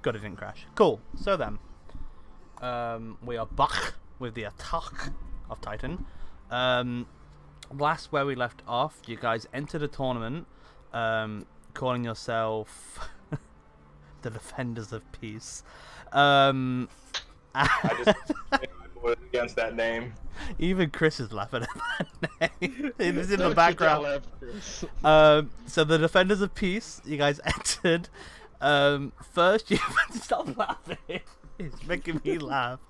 Good, it didn't crash. Cool. So then, we are back with the attack of Titan. Last where we left off, you guys entered a tournament, calling yourself the Defenders of Peace. I just was against that name. Even Chris is laughing at that name. It was in the background. So the Defenders of Peace, you guys entered. First, you stop laughing. It's making me laugh.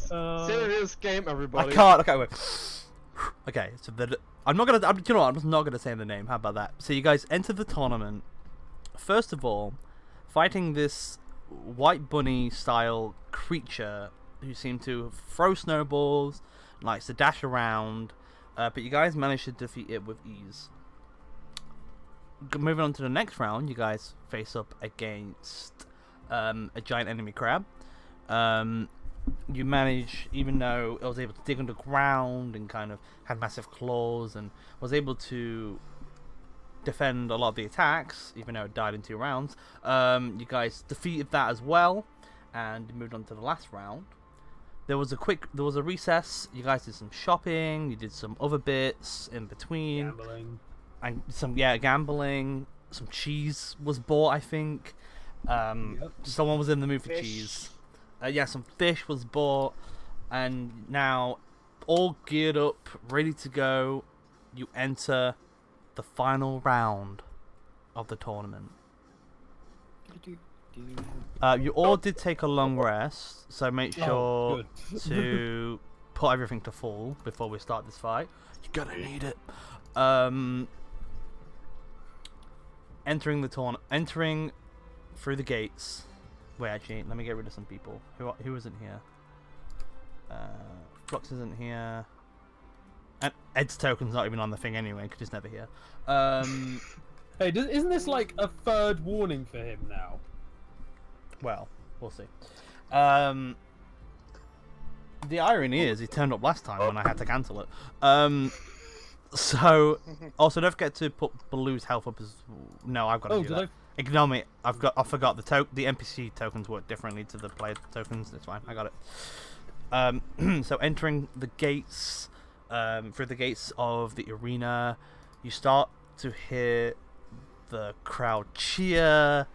Serious game, everybody. I can't. Okay, wait. Okay, so I'm not gonna. You know what? I'm just not gonna say the name. How about that? So you guys entered the tournament. First of all, fighting this white bunny style creature who seemed to throw snowballs, likes to dash around, but you guys managed to defeat it with ease. Moving on to the next round, you guys face up against a giant enemy crab. You manage, even though it was able to dig underground and kind of had massive claws and was able to defend a lot of the attacks, even though it died in 2 rounds. You guys defeated that as well, and moved on to the last round. There was a recess. You guys did some shopping. You did some other bits in between. Gambling. And some gambling. Some cheese was bought, I think. Yep. Someone was in the mood for cheese. Some fish was bought, and now all geared up, ready to go. You enter the final round of the tournament. You all did take a long rest, so make sure to put everything to full before we start this fight. You're gonna need it. Entering the tournament, entering through the gates. Wait, actually, let me get rid of some people. Who isn't here? Flux isn't here. And Ed's token's not even on the thing anyway, because he's never here. Hey, isn't this like a 3rd warning for him now? Well, we'll see. The irony is, he turned up last time when I had to cancel it. So, also don't forget to put Baloo's health up as. No, I've got to do that. Ignore me. I forgot the NPC tokens work differently to the player tokens. It's fine. I got it. So entering the gates, through the gates of the arena, you start to hear the crowd cheer.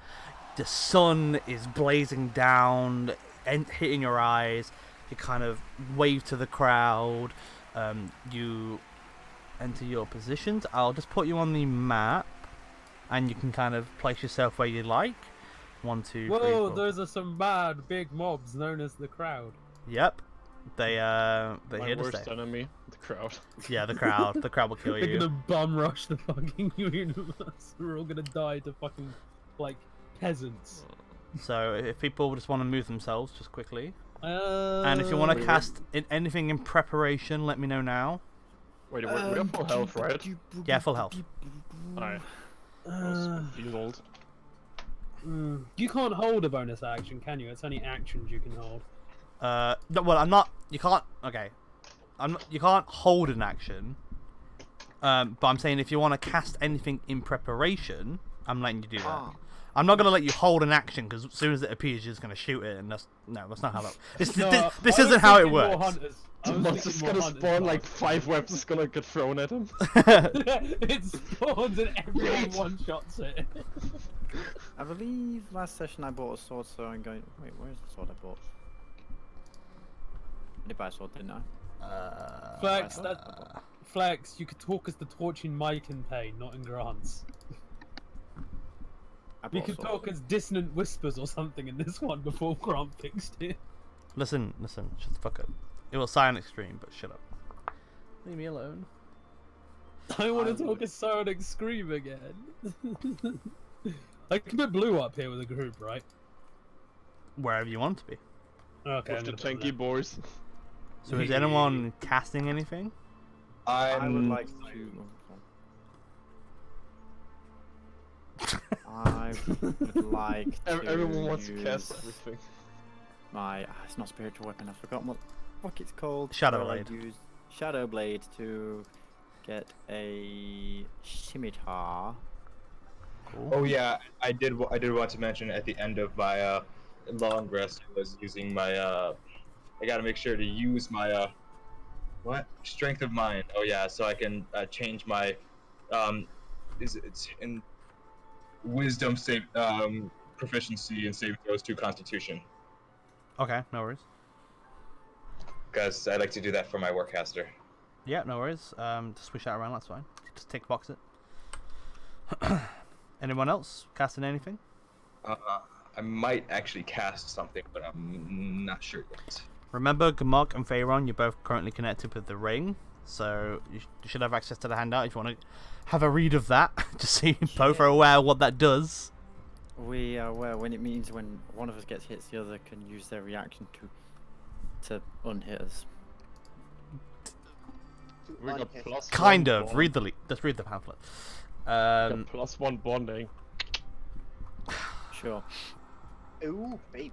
The sun is blazing down and hitting your eyes. You kind of wave to the crowd. You enter your positions. I'll just put you on the map, and you can kind of place yourself where you like. 1, 2, 3, 4. Whoa, those are some mad big mobs known as the crowd. Yep. They're here to worst stay. enemy, the crowd. Yeah, the crowd. The crowd will kill They're you. gonna bum rush the fucking universe. We're all gonna die to fucking, like, peasants. So if people just want to move themselves just quickly. And And if you want to cast anything in preparation, let me know now. Wait, we have full health, right? Yeah, full health. Alright. He's old. You can't hold a bonus action, can you? It's only actions you can hold. No, well, I'm not. You can't. Okay, you can't hold an action. But I'm saying if you want to cast anything in preparation, I'm letting you do that. I'm not gonna let you hold an action because as soon as it appears, you're just gonna shoot it, and that's not how that. This isn't how it works. The monster's gonna spawn like 5 webs is gonna get thrown at him. It spawns and everyone one-shots it. I believe last session I bought a sword, so I'm going. Wait, where's the sword I bought? I did buy a sword, didn't I? Flex, you could talk as the torch in Mike and Pain, not in Grant's. You could talk as dissonant whispers or something in this one before Grant fixed it. Listen, shut the fuck up. It will sound extreme, but shut up. Leave me alone. I want to talk as Sonic Scream again. I can put Blue up here with a group, right? Wherever you want to be. Okay. With the tanky boys. So is anyone casting anything? I would like to. I would like to. Everyone wants to cast everything. It's not spiritual weapon. I've forgotten what it's called. Shadow I'd like Blade. to use Shadow Blade to get a scimitar Cool. Oh yeah, I did want to mention at the end of my long rest, I was using my I gotta make sure to use my what strength of mind. Oh yeah, so I can change my it's in wisdom save proficiency and save throws to constitution. Okay, no worries. Because I like to do that for my warcaster. Yeah, no worries. Just switch that around, that's fine. Just tick box it. Anyone else casting anything? I might actually cast something, but I'm not sure yet. Remember, Gamok and Pharaon, you're both currently connected with the ring, so you should have access to the handout if you want to have a read of that, just so you both are aware of what that does. We are aware when it means when one of us gets hit, the other can use their reaction to unhit us. We got plus Kind one of. bond. Just read the pamphlet. Got +1 bonding. Sure. Ooh, baby.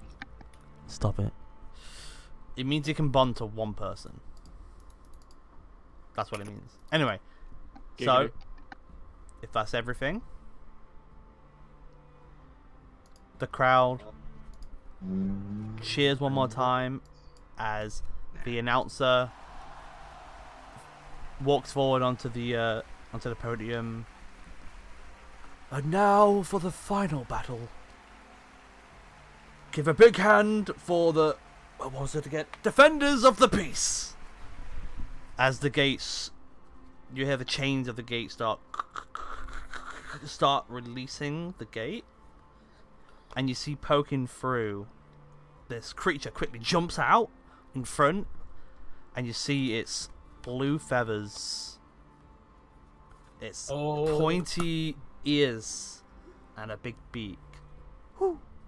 Stop it. It means you can bond to one person. That's what it means. Anyway, so Giggly. if that's everything, the crowd cheers one more time as the announcer walks forward onto the podium. And now for the final battle. Give a big hand for the, what was it again? Defenders of the Peace! As the gates, you hear the chains of the gate start releasing the gate. And you see poking through, this creature quickly jumps out in front. And you see its blue feathers. Its pointy ears. And a big beak.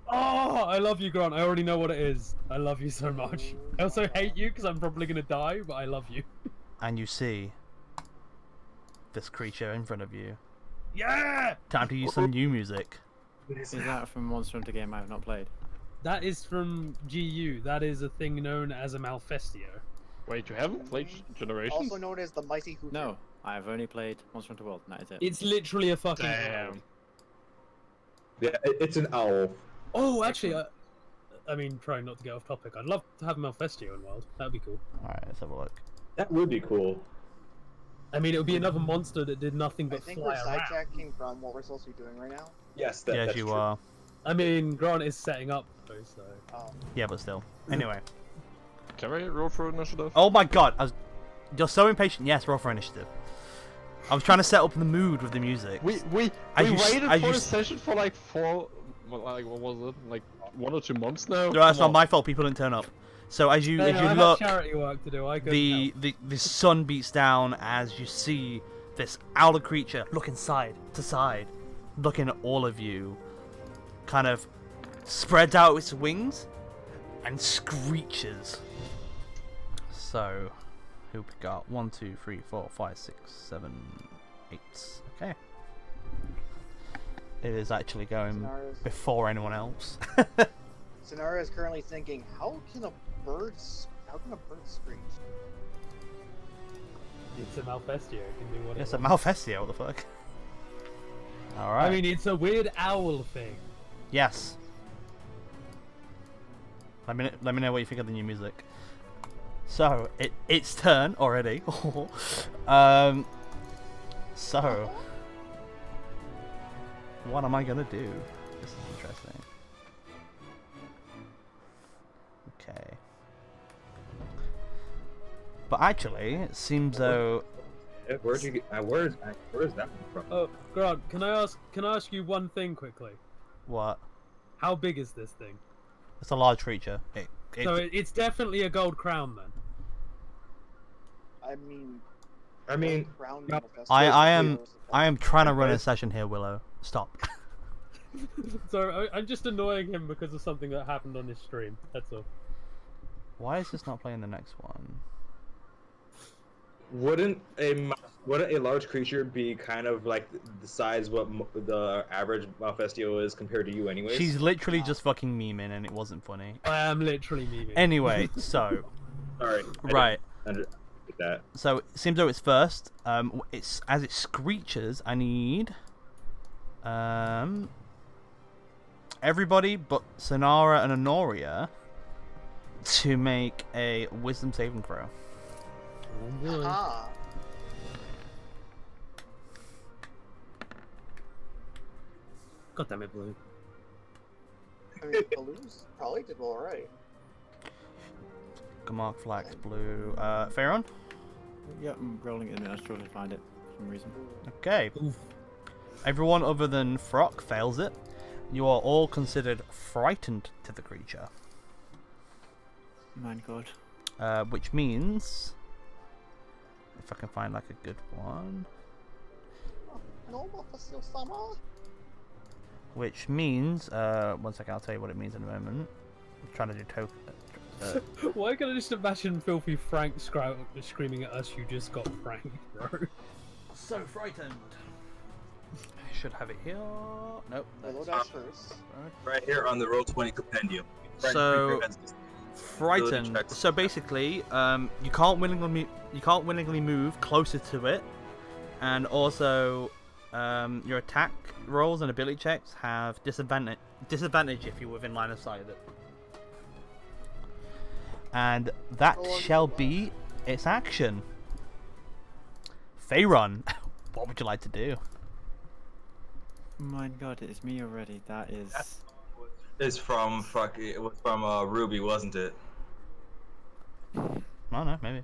Oh, I love you, Grant. I already know what it is. I love you so much. I also hate you because I'm probably going to die, but I love you. And you see this creature in front of you. Yeah! Time to use some new music. Is that from Monster Hunter game I have not played? That is from GU. That is a thing known as a Malfestio. Wait, you haven't played Generations? Also known as the Mighty Hooter. No, I have only played Monster Hunter World, and that is it. It's literally a fucking Damn. Yeah, it's an owl. Oh, actually, I mean, trying not to get off topic. I'd love to have Malfestio in Wild. That'd be cool. Alright, let's have a look. That would be cool. I mean, it would be another monster that did nothing I but think fly we're around. sidetracking from what we're supposed to be doing right now. Yes, Yes, that's you true. are. I mean, Grant is setting up, though, so... Yeah, but still. Anyway. Can we roll for initiative? Oh my god, you're so impatient. Yes, roll for initiative. I was trying to set up the mood with the music. We As you waited as for you the session for like what was it? Like 1 or 2 months now? No, that's Come not my fault. People didn't turn up. So as you I have look, charity work to do. I couldn't help. the sun beats down as you see this owler creature looking side to side, looking at all of you, kind of spreads out its wings and screeches. So, who we got? 1, 2, 3, 4, 5, 6, 7, 8. Okay. It is actually going before anyone else. Sonara is currently thinking, how can a bird screech? It's a Malfestio. It can do what It's it a wants. Malfestio, what the fuck? Alright. I mean, it's a weird owl thing. Yes. Let me know what you think of the new music. So, it's turn already. So, what am I gonna do? This is interesting. Okay. But actually, it seems though. Where'd you get? Where's that from? Oh, Grant, can I ask you one thing quickly? What? How big is this thing? It's a large creature. So it's definitely a gold crown then. I mean, Crown I am trying to run a session here, Willow. Stop. So I'm just annoying him because of something that happened on his stream. That's all. Why is this not playing the next one? Wouldn't a large creature be kind of like the size what the average Malfestio is compared to you, anyways? She's literally just fucking memeing, and it wasn't funny. I am literally memeing. Anyway, so Sorry. right. That. So it seems though it's first. It's as it screeches. I need Everybody but Sonara and Honoria to make a wisdom saving throw. Ah. God damn it, Blue. I mean, Baloo's probably did all right. Gamark, Flax, Blue. Pharaon? Yeah, I'm rolling it and I struggle to find it for some reason. Okay. Oof. Everyone other than Frock fails it. You are all considered frightened to the creature. My God. Which means... If I can find like a good one... No, summer. Which means... one second, I'll tell you what it means in a moment. I'm trying to do token... Why can I just imagine Filthy Frank screaming at us, you just got pranked, bro? So frightened. I should have it here. Nope. Hello, dice first. Right here on the Roll20 compendium. So frightened. So basically, you can't willingly move closer to it, and also your attack rolls and ability checks have disadvantage if you're within line of sight of it. And that shall be its action. Pharaon, what would you like to do? My God, it's me already. That is. It's from it was from Ruby, wasn't it? I don't know, maybe.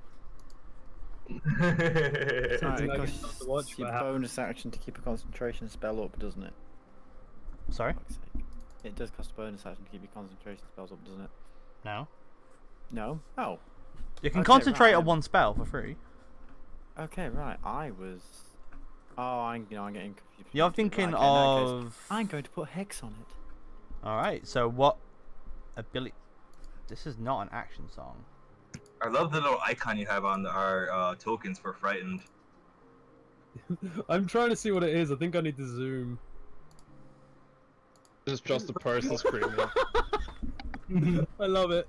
Sorry, like it it's not costs to watch, your but bonus action to keep a concentration spell up, doesn't it? Sorry? For fuck's sake. It does cost a bonus action to keep your concentration spells up, doesn't it? No. No? Oh. You can Okay, concentrate right. on one spell for free. Okay, right. I was. Oh, I'm getting confused. You're thinking Right, okay, in that case, of... I'm going to put Hex on it. Alright, so what ability... This is not an action song. I love the little icon you have on our tokens for frightened. I'm trying to see what it is. I think I need to zoom. It's just a person screaming. I love it.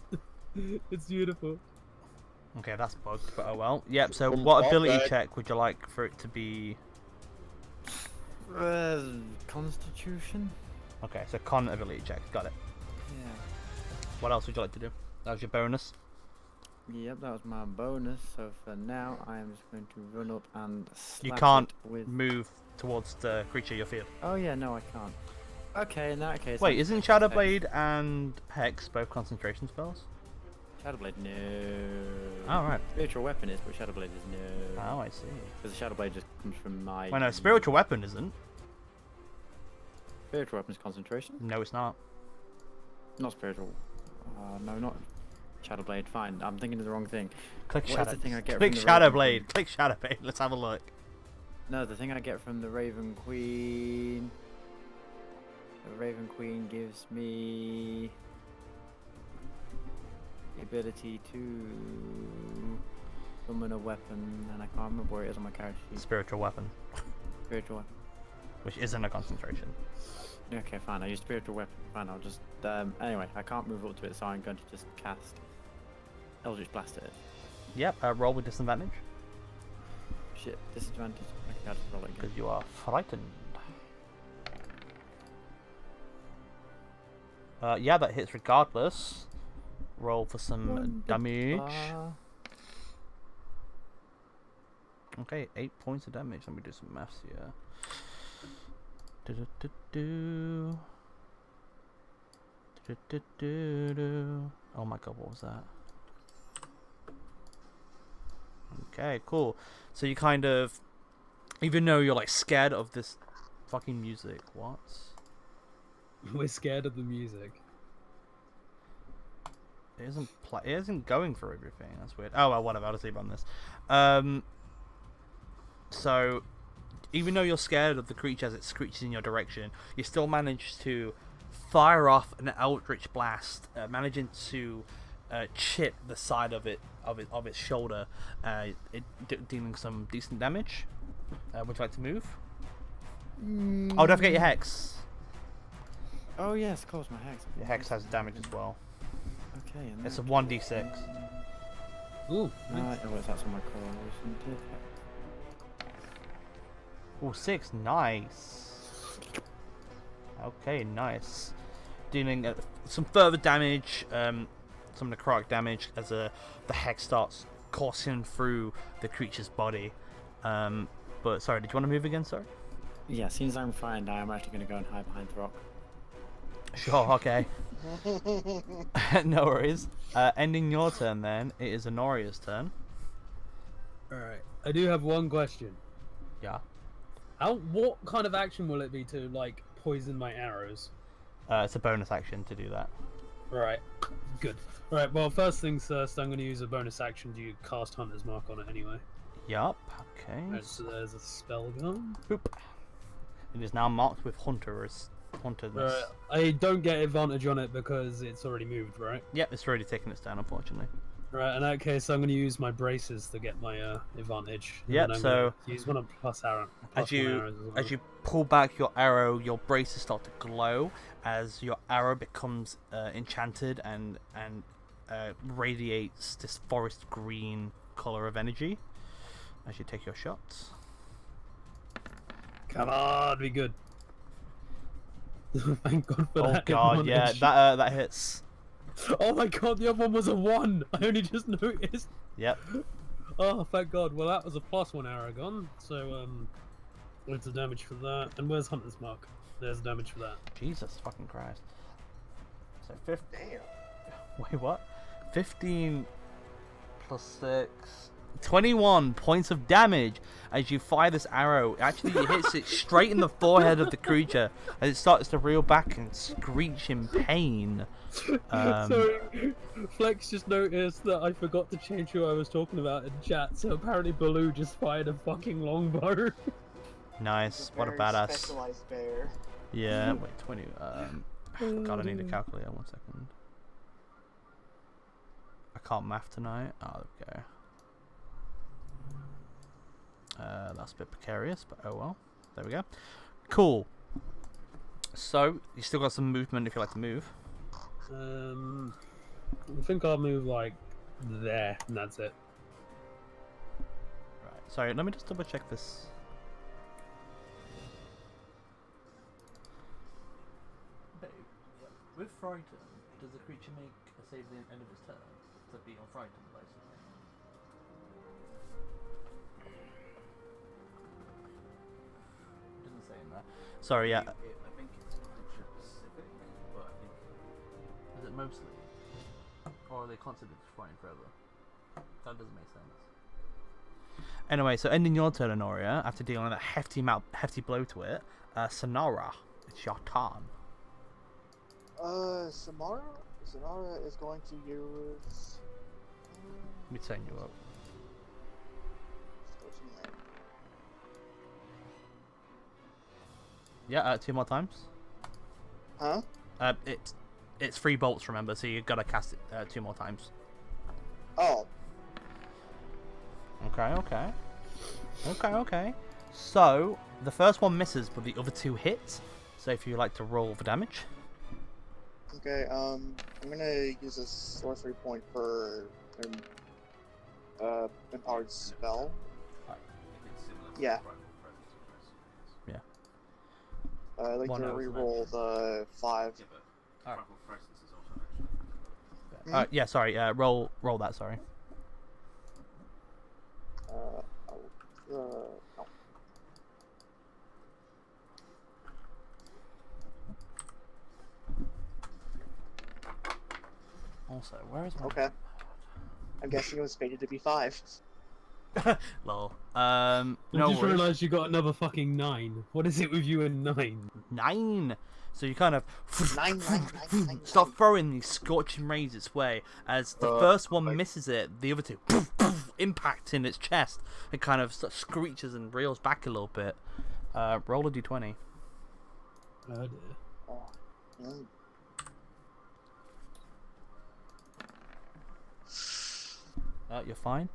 It's beautiful. Okay, that's bugged, but oh well. Yep, so From what top ability right. check would you like for it to be? Constitution? Okay, so con ability check, got it. Yeah. What else would you like to do? That was your bonus. Yep, that was my bonus. So for now, I am just going to run up and slap You can't it with... move towards the creature you feared. Oh yeah, no, I can't. Okay, in that case... Wait, I'm isn't gonna take Shadowblade and Hex both concentration spells? Shadowblade, no. Oh, right. Spiritual weapon is, but Shadowblade is no. Oh, I see. Because the Shadowblade just comes from my... Well, no, spiritual weapon isn't. Spiritual weapon is concentration? No, it's not. Not spiritual. No, not Shadowblade. Fine, I'm thinking of the wrong thing. Click What is Shadow. the thing I get Click from the Raven Shadowblade. Queen? Click Shadowblade. Let's have a look. No, the thing I get from the Raven Queen... The Raven Queen gives me... the ability to... summon a weapon, and I can't remember where it is on my character sheet. Spiritual weapon, Spiritual weapon. which isn't a concentration. Okay, fine, I use spiritual weapon. Fine, I'll just... anyway, I can't move up to it, so I'm going to just cast Eldritch Blast at it. Yep, roll with disadvantage, Shit, disadvantage. Okay, I'll just roll it again. because you are frightened. Yeah, that hits regardless. Roll for some damage. Okay, 8 points of damage. Let me do some maths here. Do-do-do-do. Do-do-do-do. Oh my god, what was that? Okay, cool. So you kind of, even though you're like scared of this fucking music, what? We're scared of the music. It isn't going for everything. That's weird. Oh well, whatever. I'll just leave on this. So, even though you're scared of the creature as it screeches in your direction, you still manage to fire off an eldritch blast, managing to chip the side of its shoulder, dealing some decent damage. Would you like to move? Oh, don't forget your hex. Oh yes, of course, my hex. Your hex has damage as well. Okay, and It's a that- 1d6. Ooh. Oh, that's on my correlation tip. Oh, 6, nice. Okay, nice. Dealing some further damage, some necrotic damage as the hex starts coursing through the creature's body. But sorry, did you want to move again, sorry? Yeah, as soon as I'm fine now, I'm actually going to go and hide behind the rock. Sure, okay. No worries. Ending your turn then, it is Honoria's turn. Alright, I do have one question. Yeah. What kind of action will it be to, like, poison my arrows? It's a bonus action to do that. Right, good. Right, well, first things first, I'm going to use a bonus action to cast Hunter's Mark on it anyway. Yup, okay. Right, so there's a spell gun. Boop. It is now marked with Hunter's. Right, I don't get advantage on it because it's already moved, right? Yep, it's already taken its down, unfortunately. Right, in that case, I'm going to use my braces to get my advantage. Yep, so use one of plus arrow. As you pull back your arrow, your braces start to glow as your arrow becomes enchanted and radiates this forest green color of energy. As you take your shots. Come on, be good. Thank God for that. Oh god, yeah, that hits. Oh my god, the other one was a 1. I only just noticed. Yep. Oh, thank God. Well, that was a +1 arrow gun. So, what's the damage for that? And where's Hunter's Mark? There's the damage for that. Jesus fucking Christ. So 15. Damn. Wait, what? 15 plus 6. 21 points of damage as you fire this arrow. Actually, it hits it straight in the forehead of the creature as it starts to reel back and screech in pain. Sorry, Flex just noticed that I forgot to change who I was talking about in chat, so apparently Baloo just fired a fucking longbow. Nice, what a badass. Specialized bear. Yeah, wait, 20. God, I need a calculator, 1 second. I can't math tonight. Oh, okay. That's a bit precarious, but oh well. There we go. Cool. So, you still got some movement if you like to move. I think I'll move like there, and that's it. Right. Sorry, let me just double check this. Babe, with Frighten, does the creature make a save at the end of its turn to be on Frighten, basically? Doesn't say in there. Sorry, yeah. I think it's creature specific, but I think is it mostly, or are they constantly Frighten forever? That doesn't make sense. Anyway, so ending your turn, Honoria, after dealing with that hefty blow to it, Sonara, it's your turn. Sonara is going to use. Let me turn you up. Yeah, 2 more times. Huh? It's 3 bolts, remember, so you gotta cast it 2 more times. Oh. Okay. So, the first one misses, but the other 2 hit. So if you like to roll for damage. Okay, I'm gonna use a sorcery point for empowered spell. Yeah. Yeah. I'd like to re-roll the 5. Yeah, sorry. Roll that. Sorry. No. Also, where is my... Okay. I'm guessing it was fated to be 5. Lol. I No just worries. realised you got another fucking 9. What is it with you and 9? 9. So you kind of 9. start throwing these scorching rays its way. As the first one misses it, the other 2 impact in its chest. It kind of screeches and reels back a little bit. Roll a d20. Oh dear. Oh. You're fine.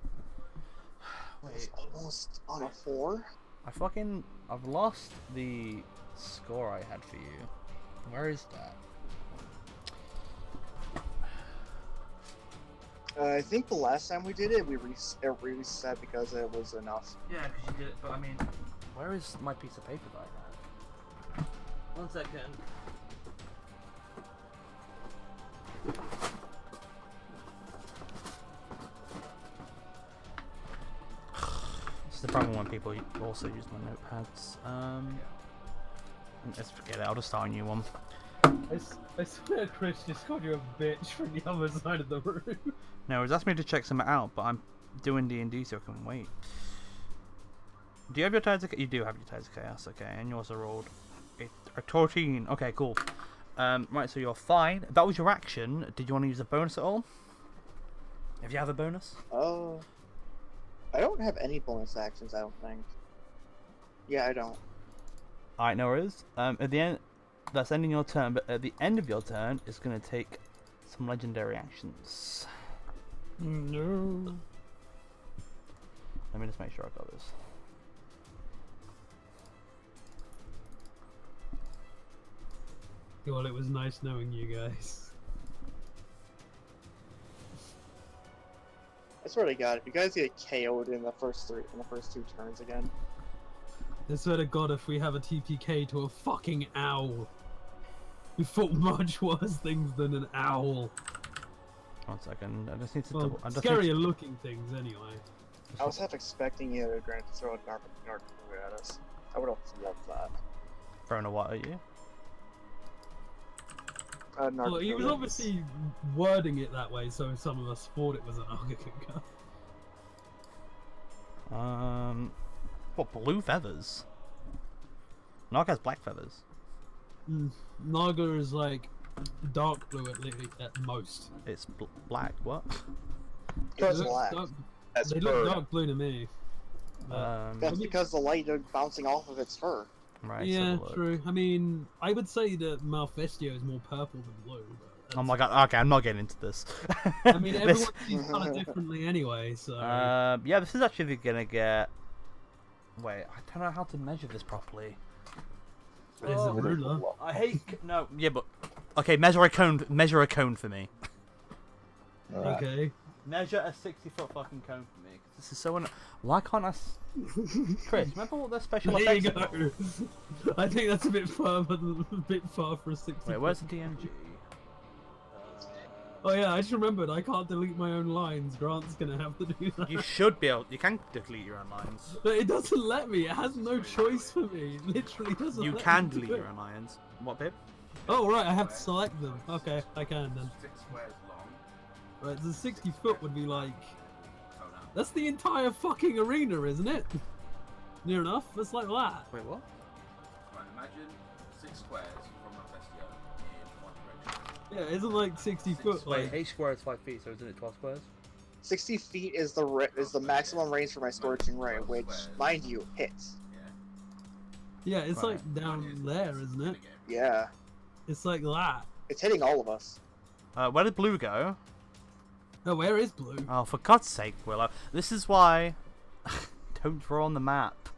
It's almost on a 4. I've lost the score I had for you. Where is that? I think the last time we did it, we reset because it was enough. Yeah, because you did it, but I mean, where is my piece of paper that I had? 1 second. This is the problem when people also use my notepads. Let's forget it, I'll just start a new one. I swear Chris just called you a bitch from the other side of the room. No, he's asked me to check something out, but I'm doing D&D so I can wait. Do you have your Tides of Chaos? You do have your Tides of Chaos, okay, and you also rolled a 14. Okay, cool. Right, so you're fine. That was your action. Did you want to use a bonus at all? If you have a bonus? Oh. I don't have any bonus actions, I don't think. Yeah, I don't. Alright, no worries. At the end, that's ending your turn, but at the end of your turn, it's going to take some legendary actions. No. Let me just make sure I got this. Well, it was nice knowing you guys. I swear to God, if you guys get KO'd in the first 2 turns again. I swear to God, if we have a TPK to a fucking owl. We fought much worse things than an owl. 1 second, I just need to Well, double... scarier looking things anyway. I was half expecting you to throw a narc at us. I would have loved that. Throwing a what at you? Well, he was obviously wording it that way, so some of us thought it was an Argakinger. What, blue feathers? Narc has black feathers. Naga is like dark blue at most. It's black, what? It's black. They look dark blue to me. That's because the light is bouncing off of its fur. Right, yeah, true. I mean, I would say that Malfestio is more purple than blue. Oh my god, okay, I'm not getting into this. I mean, everyone sees kind of differently anyway, so... yeah, this is actually gonna get... Wait, I don't know how to measure this properly. There's a ruler. I hate... No, yeah, but... Okay, measure a cone for me. Okay. Measure a 60-foot fucking cone for me. This is so... Why can't I... Chris, remember what the special There effects you go. I think that's a bit far for a 60. Wait, where's the DMG? Oh yeah, I just remembered I can't delete my own lines. Grant's gonna have to do that. You should be able... You can delete your own lines. But it doesn't let me. It has no choice for me. It literally doesn't You let can me do delete it. your own lines. What, Pip? Oh right, I have to select them. Okay, I can then. 6 squares long. Right, the 60 foot would be like... That's the entire fucking arena, isn't it? Near enough. It's like that. Wait, what? Right, imagine 6 squares from Manifestio in one direction. Yeah, isn't like 60 foot like... 8 squares 5 feet, so isn't it 12 squares? 60 feet is the maximum range for my scorching ray, which, mind you, hits. Yeah, it's Right. like down there, isn't it? Yeah, It's like that. it's hitting all of us. Where did blue go? Oh, where is blue? Oh, for God's sake, Willow. This is why... Don't draw on the map.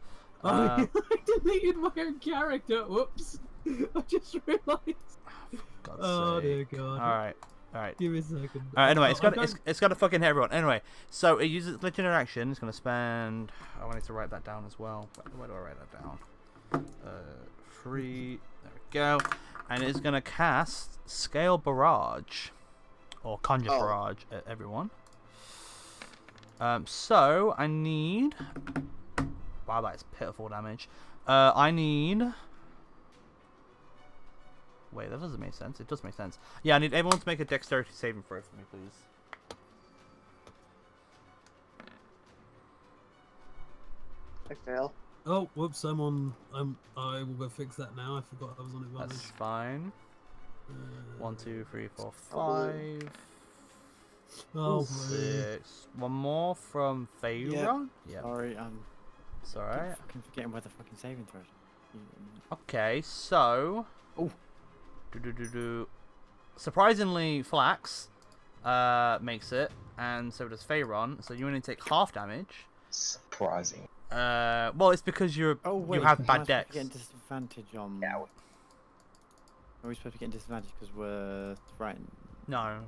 Oh, I deleted my own character. Whoops. I just realised. God's Oh dear sake. God. Alright, alright. Give me a second. Alright, anyway, Oh, it's got to fucking hit everyone. Anyway, so it uses legendary action. It's going to spend... I need to write that down as well. Where do I write that down? 3... There we go. And it's going to cast Scale Barrage. Or Conjure Barrage at everyone. So, I need... Wow, that is pitiful damage. I need... Wait, that doesn't make sense. It does make sense. Yeah, I need everyone to make a dexterity saving throw for me, please. I fail. Oh, whoops! I will go fix that now. I forgot I was on advantage. That's fine. 1, 2, 3, 4, Oh, 5. Oh, 6. One more from Feyron? Yeah. Sorry, It's alright. fucking forgetting where the fucking saving throws. Okay, so... Oh. Surprisingly, Flax makes it, and so does Feyron, so you only take half damage. Surprising. Well, it's because you have bad dex. Getting disadvantage on. Yeah. Are we supposed to get disadvantage because we're frightened? No.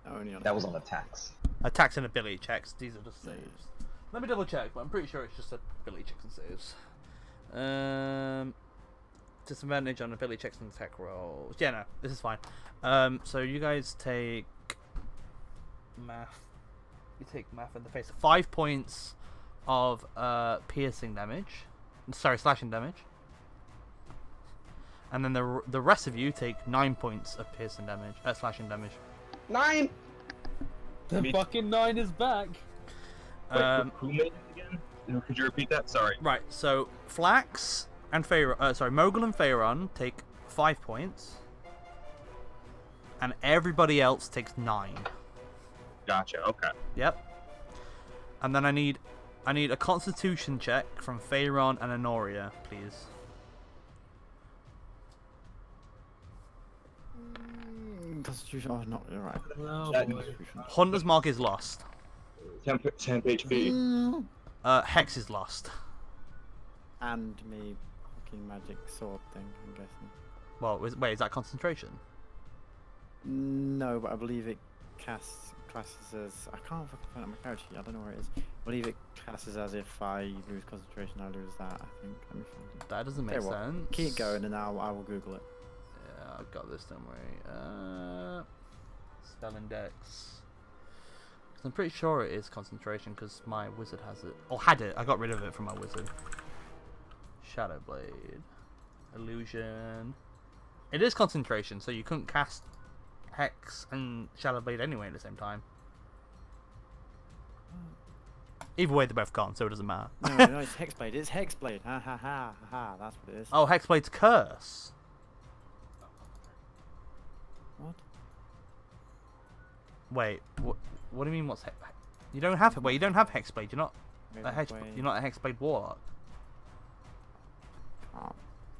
Only on. That was on attacks. Attacks and ability checks, these are just saves. Let me double check, but I'm pretty sure it's just ability checks and saves. Disadvantage on ability checks and attack rolls. Yeah, no, this is fine. So you guys take math. You take math in the face. 5 points of piercing damage. Sorry, slashing damage. And then the rest of you take 9 points of piercing damage, slashing damage. 9. The fucking 9 is back. Wait, who made it again? Could you repeat that? Sorry. Right. So Flax and Mogul and Pharaon take 5 points, and everybody else takes 9. Gotcha. Okay. Yep. And then I need a Constitution check from Pharaon and Honoria, please. Constitution. Oh, not you're right. Oh, boy. Hunter's Mark is lost. 10 HP. Hex is lost. And me fucking magic sword thing, I'm guessing. Well, wait, is that concentration? No, but I believe it classes as... I can't fucking find it on my character sheet, I don't know where it is. I believe it classes as if I lose concentration, I lose that, I think. Let me find it. That doesn't make sense. Keep going and I will Google it. Yeah, I've got this, don't worry. Spell index. I'm pretty sure it is concentration because my wizard has it. Or had it. I got rid of it from my wizard. Shadow Blade. Illusion. It is concentration, so you couldn't cast Hex and Shadow Blade anyway at the same time. Either way, they're both gone, so it doesn't matter. No, it's Hexblade. It's Hexblade. Ha ha ha ha. That's what it is. Oh, Hexblade's Curse. What? Wait, what do you mean? What's you don't have it? Wait, you don't have Hexblade. You're not You're not a Hexblade Warlock. Oh.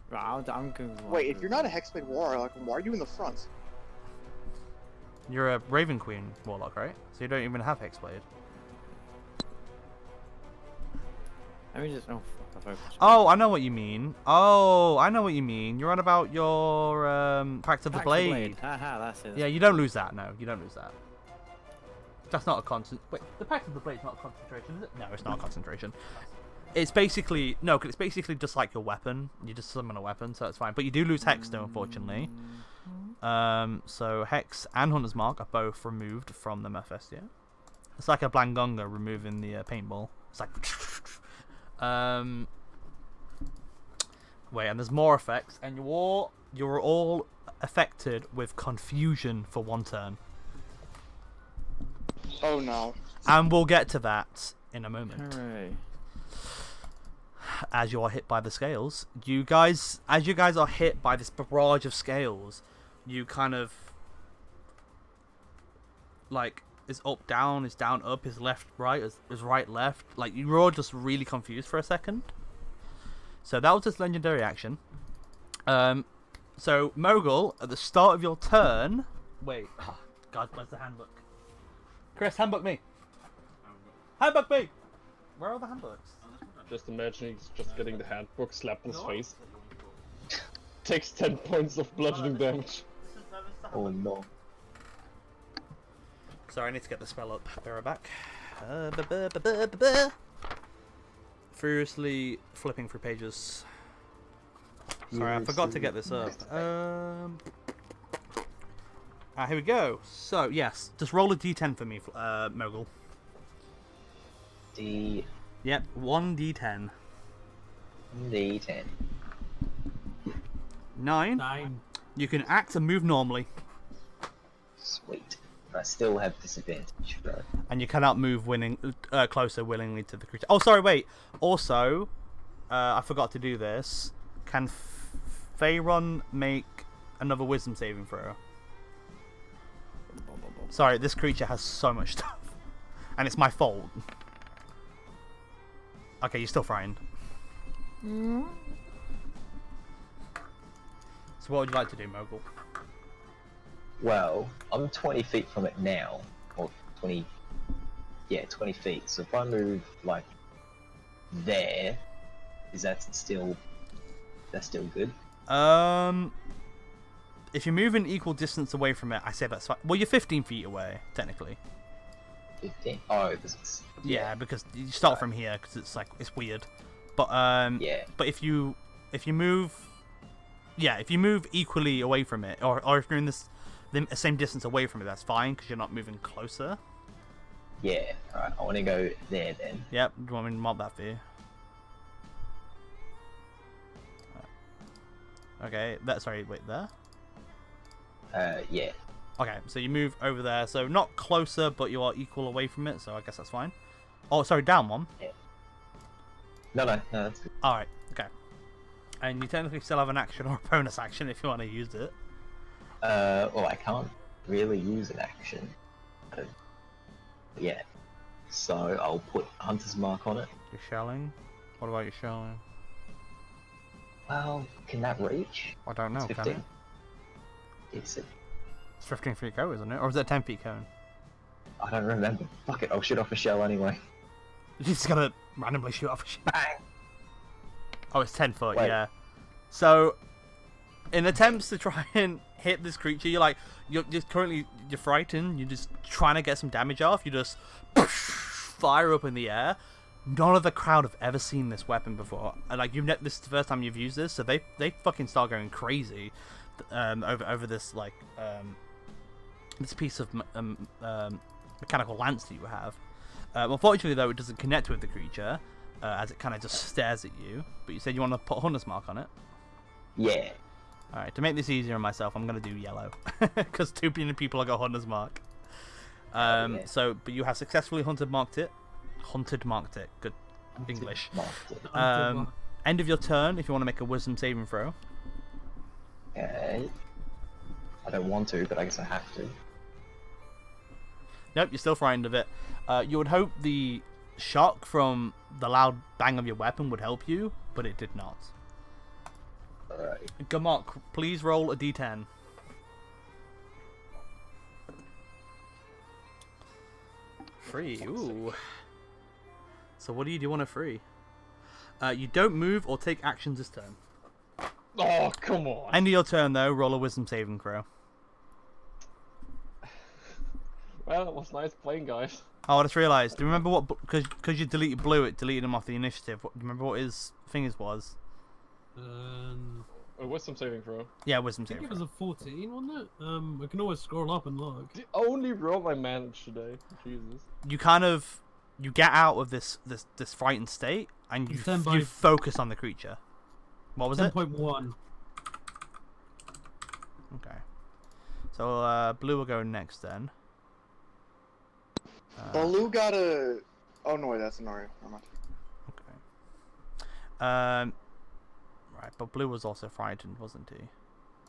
Right, I'm going. Wait, if you're not a Hexblade Warlock, why are you in the front? You're a Raven Queen Warlock, right? So you don't even have Hexblade. Let me just. Oh, fuck, oh, I know what you mean. Oh, I know what you mean. You're on about your Pact of the Blade. Haha, that's it. Yeah, you don't lose that. No, you don't lose that. That's not a constant. Wait, the Pact of the Blade's not a concentration, is it? No, it's not a concentration. It's basically no, because it's basically just like your weapon. You just summon a weapon, so that's fine. But you do lose Hex, though, unfortunately. So Hex and Hunter's Mark are both removed from the Mephistia. It's like a Blangonga removing the paintball. It's like. Wait, and there's more effects, and you're all affected with confusion for 1 turn. Oh no. And we'll get to that in a moment. Hooray. As you are hit by the scales, as you guys are hit by this barrage of scales, you kind of like is up down, is down up, is left right, is right left. Like you're all just really confused for a second. So that was just legendary action. So Mogul, at the start of your turn, wait, oh, God, where's the handbook? Chris, handbook me. Handbook me. Where are the handbooks? Just imagine he's just getting the handbook slapped in his face. Takes 10 points of bludgeoning damage. Oh no. Sorry, I need to get the spell up. Bear her back. Furiously flipping through pages. Sorry, I forgot to get this up. Here we go. So, yes, just roll a d10 for me, Mogul. Yep, 1d10. D10. 9. 9. You can act and move normally. Sweet. I still have disadvantage, though. And you cannot move closer willingly to the creature. Oh, sorry, wait. Also, I forgot to do this. Can Pharaon make another wisdom saving throw? Sorry, this creature has so much stuff. And it's my fault. Okay, you're still frightened. So what would you like to do, Mogul? Well, I'm 20 feet from it now. Or 20... Yeah, 20 feet. So if I move, like, there, is that still... That's still good? If you move an equal distance away from it, I say that's fine. Well, you're 15 feet away, technically. 15? Oh, this is... Yeah, because you start from here, because it's like, it's weird. But, yeah. But if you move Yeah, if you move equally away from it, or if you're in the same distance away from it, that's fine because you're not moving closer. Yeah, alright, I want to go there then. Yep, do you want me to mob that for you? Okay, sorry, wait, there? Yeah. Okay, so you move over there, so not closer, but you are equal away from it, so I guess that's fine. Oh, sorry, down one? Yeah. No, that's good. Alright, okay. And you technically still have an action or a bonus action if you want to use it. Well, I can't really use an action. Yeah. So I'll put Hunter's Mark on it. You're shelling? What about your shelling? Well, can that reach? I don't know, It's can 15. it? It's a, It's 15 feet cone, isn't it? Or is it a 10 feet cone? I don't remember. Fuck it, I'll shoot off a shell anyway. You just gotta randomly shoot off a shell. Bang! Oh, it's 10 foot, Wait. yeah. So, in attempts to try and hit this creature, you're frightened. You're just trying to get some damage off. You just fire up in the air. None of the crowd have ever seen this weapon before. And this is the first time you've used this, so they fucking start going crazy over this this piece of mechanical lance that you have. Unfortunately, though, it doesn't connect with the creature as it kind of just stares at you. But you said you want to put Hunter's Mark on it. Yeah. Alright, to make this easier on myself, I'm going to do yellow. Because too many people have got Hunter's Mark. Yeah. But you have successfully Hunted marked it. Good English. End of your turn if you want to make a wisdom saving throw. Okay. I don't want to, but I guess I have to. Nope, you're still frightened of it. You would hope the shock from the loud bang of your weapon would help you, but it did not. Alright. Gamok, please roll a d10. Free, ooh. So what do you do on a free? You don't move or take actions this turn. Oh, come on. End of your turn, though, roll a wisdom saving throw. Well, it was nice playing, guys. Oh, I just realised. Do you remember what... Because you deleted Blue, it deleted him off the initiative. Do you remember what his fingers was? A wisdom saving throw. Yeah, wisdom I think saving it was throw. a 14, wasn't it? I can always scroll up and look. The only roll I managed today. Jesus. You kind of... You get out of this frightened state, and you focus on the creature. What was it? 10.1. Okay. So, Blue will go next, then. Baloo got a... Oh, no, wait, that's an Aria. Never mind. Okay. Right, but Blue was also frightened, wasn't he?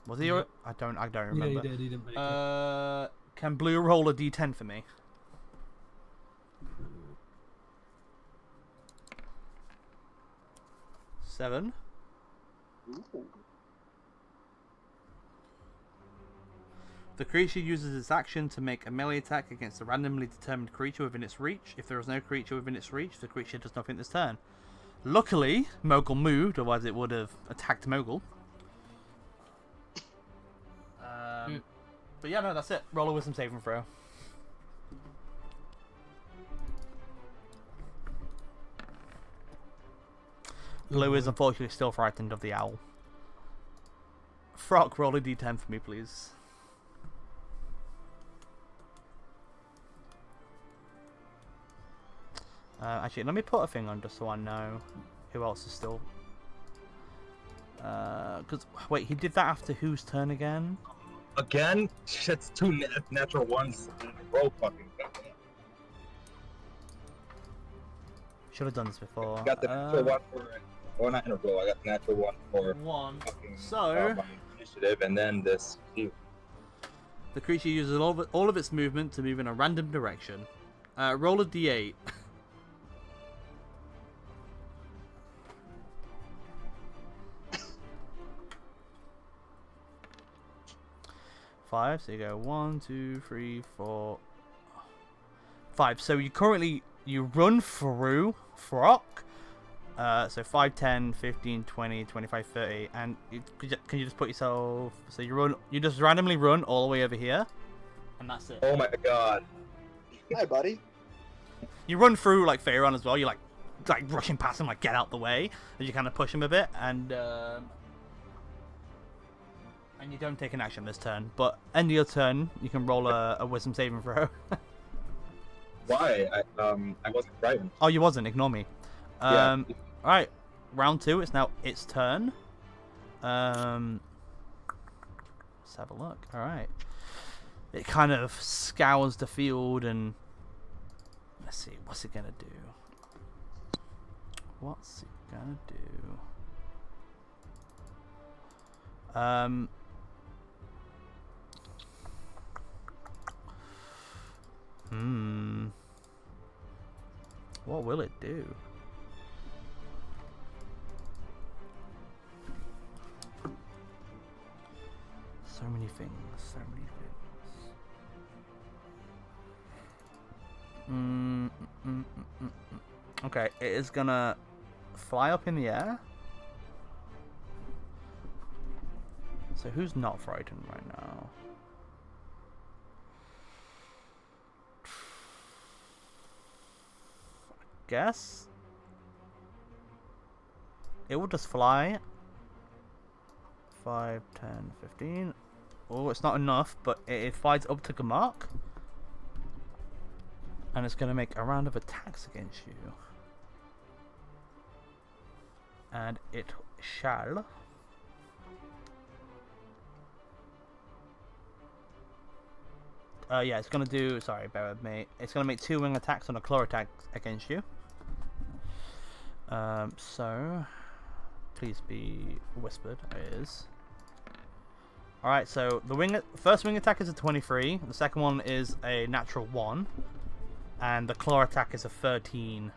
Was he? Yep. I don't remember. Yeah, he did. He didn't make it. Can Blue roll a d10 for me? Seven. Ooh. The creature uses its action to make a melee attack against a randomly determined creature within its reach. If there is no creature within its reach, the creature does nothing this turn. Luckily, Mogul moved, otherwise it would have attacked Mogul. But yeah, no, that's it. Roll a wisdom saving throw. Blue is unfortunately still frightened of the owl. Frock, roll a d10 for me, please. Actually, let me put a thing on just so I know who else is still... Because, wait, he did that after whose turn again? Again? That's two natural ones in a row fucking. Should have done this before. I got the natural one for... Well, not in a row. I got the natural one for... One. Fucking, So... my initiative, and then this... The creature uses all of its movement to move in a random direction. Roll a d8. Five, so you go 1, 2, 3, 4, 5. So you run through Frock. So 5, 10, 15, 20, 25, 30, and can you just put yourself? So you just randomly run all the way over here, and that's it. Oh my god. Hi, buddy. You run through like Pharaoh as well. You're like rushing past him, like get out the way, and you kind of push him a bit, and And you don't take an action this turn, but end of your turn, you can roll a wisdom saving throw. Why? I wasn't frightened. Oh, you wasn't. Ignore me. Yeah. All right, round 2. It's now its turn. Let's have a look. All right. It kind of scours the field and let's see. What's it gonna do? What's it gonna do? What will it do? So many things, so many things. Okay, it is gonna fly up in the air. So who's not frightened right now? Guess it will just fly 5, 10, 15. Oh, it's not enough, but it flies up to Gamark and it's going to make a round of attacks against you, and it shall yeah, it's going to do, sorry, bear with me, it's going to make 2 wing attacks and a claw attack against you. So please be whispered. It is. Alright, so the first wing attack is a 23, the second one is a natural 1, and the claw attack is a 13.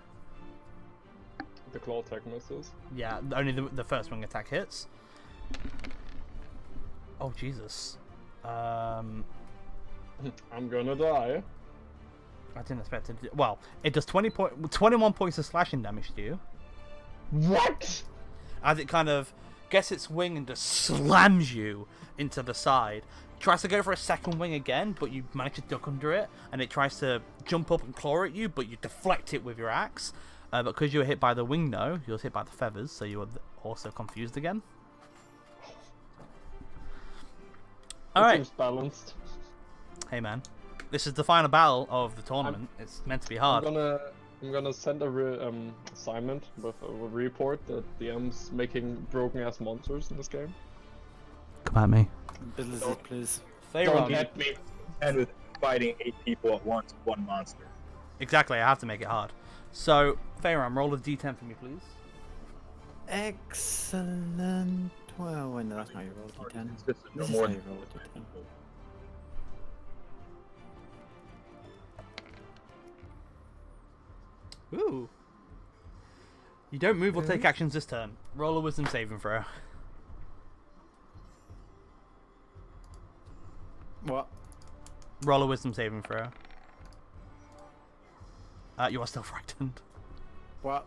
The claw attack misses. Yeah, only the first wing attack hits. Oh, Jesus. I'm gonna die. I didn't expect it to do... Well, it does 21 points of slashing damage to you. What? As it kind of gets its wing and just slams you into the side. Tries to go for a second wing again, but you manage to duck under it, and it tries to jump up and claw at you, but you deflect it with your axe. But because you were hit by the wing, though, you were hit by the feathers, so you were also confused again. Alright. Balanced. Hey, man. This is the final battle of the tournament. It's meant to be hard. I'm gonna send a assignment with a report that the DM's making broken ass monsters in this game. Come at me. Blizzard, please. Don't hit me. And with fighting 8 people at once, 1 monster. Exactly, I have to make it hard. So, Feyram, roll a d10 for me, please. Excellent. Well, wait, no, that's not your roll d10. This is how you roll a d10. Ooh. You don't move or take actions this turn. Roll a wisdom saving throw. What? Roll a wisdom saving throw. You are still frightened. What?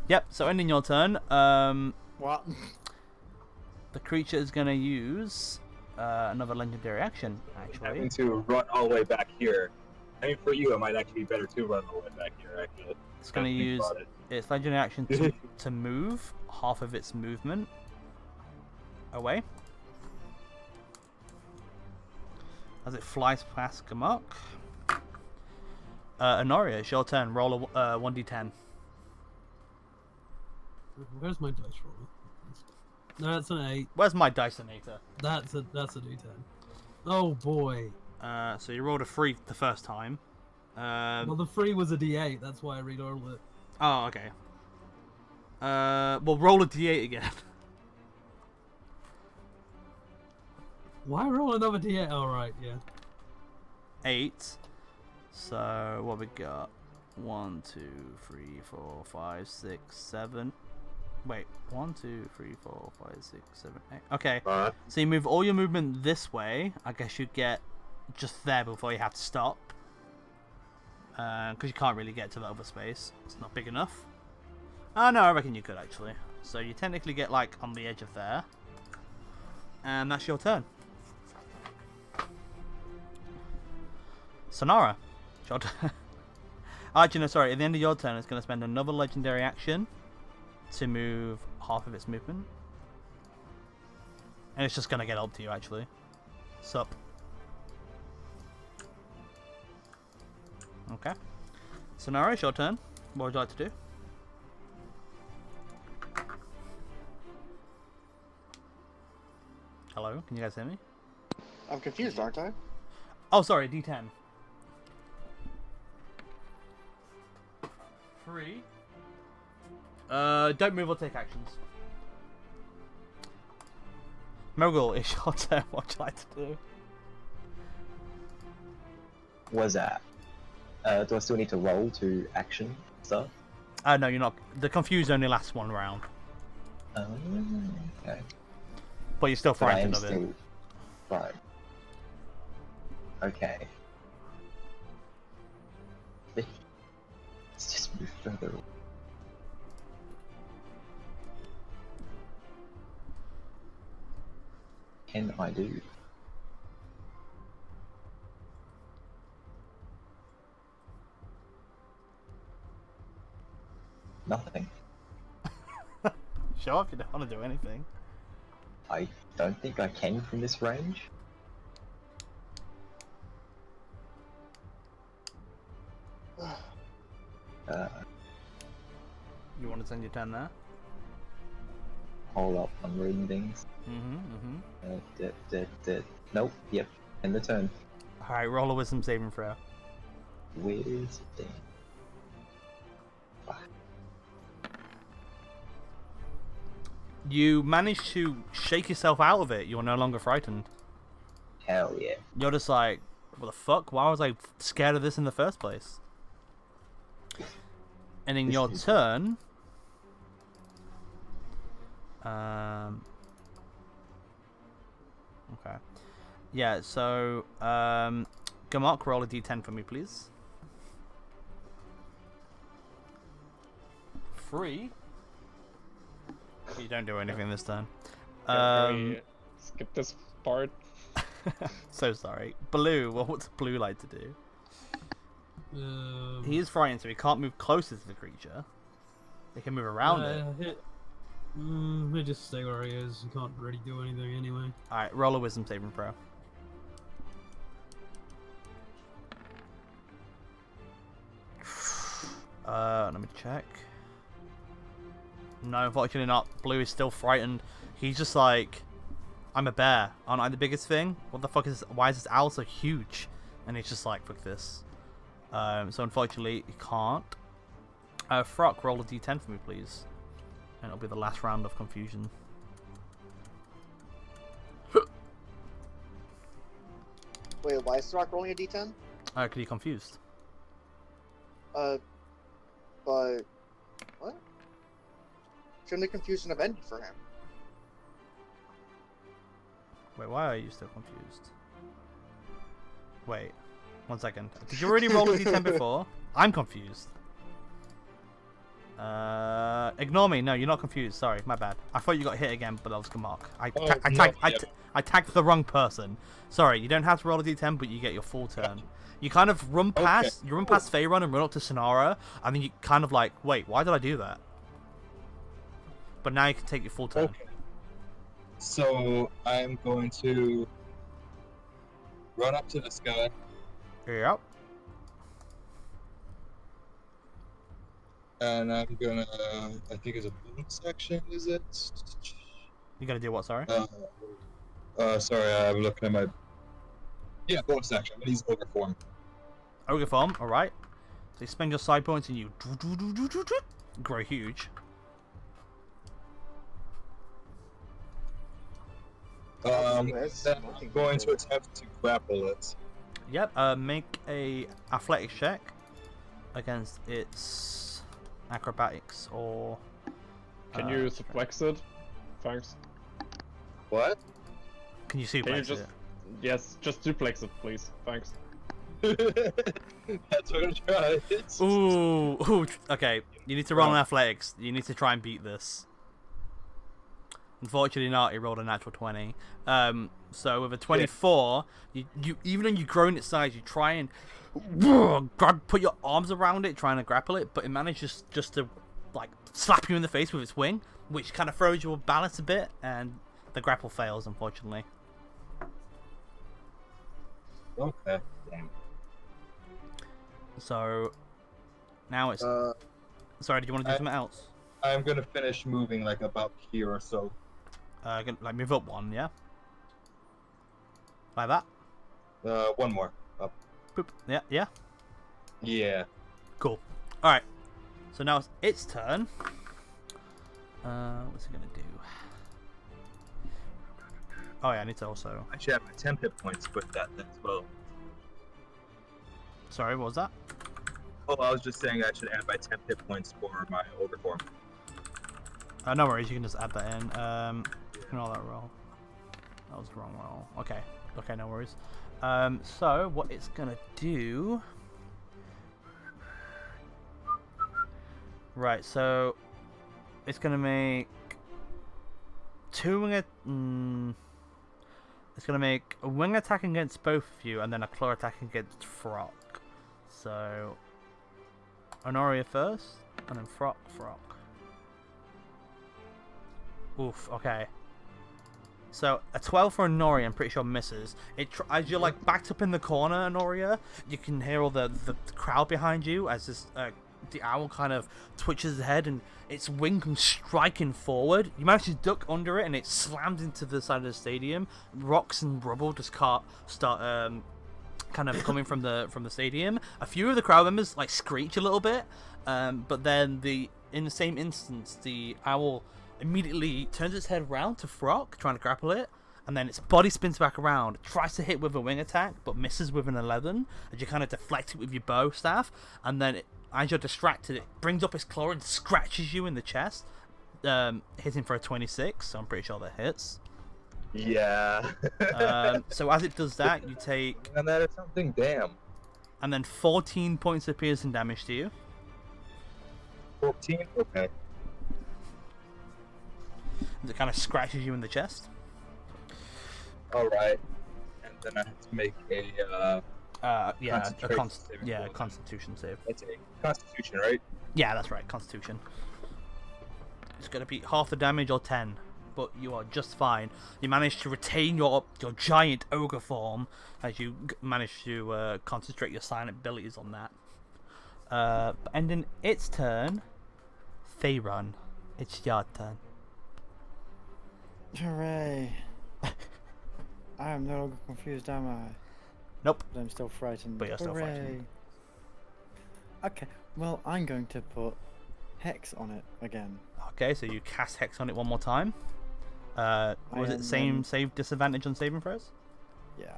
Yep, so ending your turn, What? the creature is going to use another legendary action, actually. Having to run all the way back here. I mean, for you, it might actually be better to run all the way back here, actually. It's going to use its legendary action to move half of its movement away. As it flies past Gamark. Honoria, it's your turn. Roll a 1d10. Where's my dice roller? No, that's an 8. Where's my Dysonator? That's a d10. Oh boy. So you rolled a 3 the first time. Well, the 3 was a d8. That's why I rerolled it. Oh, okay. Well, roll a d8 again. Why roll another d8? All right, yeah. 8. So what we got? 1, 2, 3, 4, 5, 6, 7. Wait, 1, 2, 3, 4, 5, 6, 7, 8. Okay. So you move all your movement this way. I guess you get just there before you have to stop. Because you can't really get to the other space. It's not big enough. Oh no, I reckon you could actually. So you technically get like on the edge of there. And that's your turn. Sonara. Actually, no, sorry. At the end of your turn, it's going to spend another legendary action to move half of its movement. And it's just gonna get up to you, actually. Sup. Okay. Scenario, it's your turn. What would you like to do? Hello, can you guys hear me? I'm confused, aren't I? Oh, sorry, D10. 3. Don't move or take actions. Mogul, it's your turn. What would you like to do? Was that? Do I still need to roll to action stuff? No, you're not. The confuse only lasts 1 round. Okay. But you're still But I am frightened of it. still... Right. Okay. Let's just move further. Can I do? Nothing. Show up, you don't want to do anything. I don't think I can from this range. You want to send your turn there? Hold up, I'm reading things. Nope, yep, end the turn. Alright, roll a wisdom saving throw. Wisdom. You manage to shake yourself out of it. You're no longer frightened. Hell yeah. You're just like, what the fuck? Why was I scared of this in the first place? And in your turn... Okay. Yeah, so... Gamark, roll a d10 for me, please. 3. You don't do anything this turn. Can we skip this part? So sorry. Blue, what's Blue like to do? He is frightened, so he can't move closer to the creature. He can move around it. He just stay where he is. He can't really do anything anyway. Alright, roll a wisdom saving throw. Let me check. No, unfortunately not. Blue is still frightened. He's just like, I'm a bear. Aren't I the biggest thing? What the fuck is this? Why is this owl so huge? And he's just like, fuck this. So unfortunately, he can't. Frock, roll a d10 for me, please. And it'll be the last round of confusion. Wait, why is Rock rolling a d10? Cause you're confused. But... What? Shouldn't the confusion have ended for him? Wait, why are you still confused? Wait, 1 second. Did you already roll a d10 before? I'm confused. Ignore me. No, you're not confused. Sorry, my bad. I thought you got hit again, but that was Gamark. I tagged the wrong person. Sorry, you don't have to roll a d10, but you get your full turn. You kind of run past, you run past Faerun and run up to Sonara, and then you kind of like, wait, why did I do that? But now you can take your full turn. Okay. So I'm going to run up to this guy. Yep. And I'm gonna, I think it's a bonus action, is it? You gotta do what, sorry? Sorry, I'm looking at my... Yeah, bonus action, but he's ogre form. Ogre form, alright. So you spend your side points and you grow huge. I'm going to attempt to grapple it. Yep, make a athletics check against its acrobatics or... Can you suplex it? Thanks. What? Can you suplex Can you just... it? Yes, just suplex it, please. Thanks. That's what I'm trying. Ooh, okay. You need to roll an athletics. You need to try and beat this. Unfortunately not, he rolled a natural 20. So with a 24, you even though you've grown its size, you try and put your arms around it, trying to grapple it, but it manages just to like slap you in the face with its wing, which kind of throws your balance a bit, and the grapple fails, unfortunately. Okay. Damn. So now it's. Sorry, did you want to do something else? I'm gonna finish moving like about here or so. Like move up one, yeah. Like that. One more up. Boop. Yeah, yeah. Yeah. Cool. All right. So now it's its turn. What's it gonna do? Oh yeah, I need to also. I should have my 10 hit points with that as well. Sorry, what was that? Oh, I was just saying I should add my 10 hit points for my ogre form. No worries, you can just add that in. Ignore that roll. That was the wrong roll. Okay. Okay, no worries. So what it's gonna do? Right. So it's gonna make two wing. It's gonna make a wing attack against both of you, and then a claw attack against Frock. So Honoria first, and then Frock. Oof. Okay. So a 12 for Honoria, I'm pretty sure misses. As you're like backed up in the corner, Honoria, you can hear all the crowd behind you as this the owl kind of twitches its head and its wing comes striking forward. You manage to duck under it and it slams into the side of the stadium. Rocks and rubble just start kind of coming from the stadium. A few of the crowd members like screech a little bit, but then in the same instance, the owl immediately turns its head around to Frock, trying to grapple it, and then its body spins back around, tries to hit with a wing attack, but misses with an 11, as you kind of deflect it with your bow staff, and then as you're distracted, it brings up its claw and scratches you in the chest, hitting for a 26, so I'm pretty sure that hits. Yeah. So as it does that, you take... And that is something, damn. And then 14 points of piercing damage to you. 14? Okay. It kind of scratches you in the chest. Alright. And then I have to make a, Constitution save. That's a Constitution, right? Yeah, that's right, Constitution. It's going to be half the damage or 10, but you are just fine. You manage to retain your giant ogre form as you manage to concentrate your silent abilities on that. Ending its turn, Thayron, it's your turn. Hooray! I am no longer confused, am I? Nope. But I'm still frightened. But you're still frightened. Okay, well, I'm going to put Hex on it again. Okay, so you cast Hex on it one more time. Was it the same save disadvantage on saving throws? Yeah.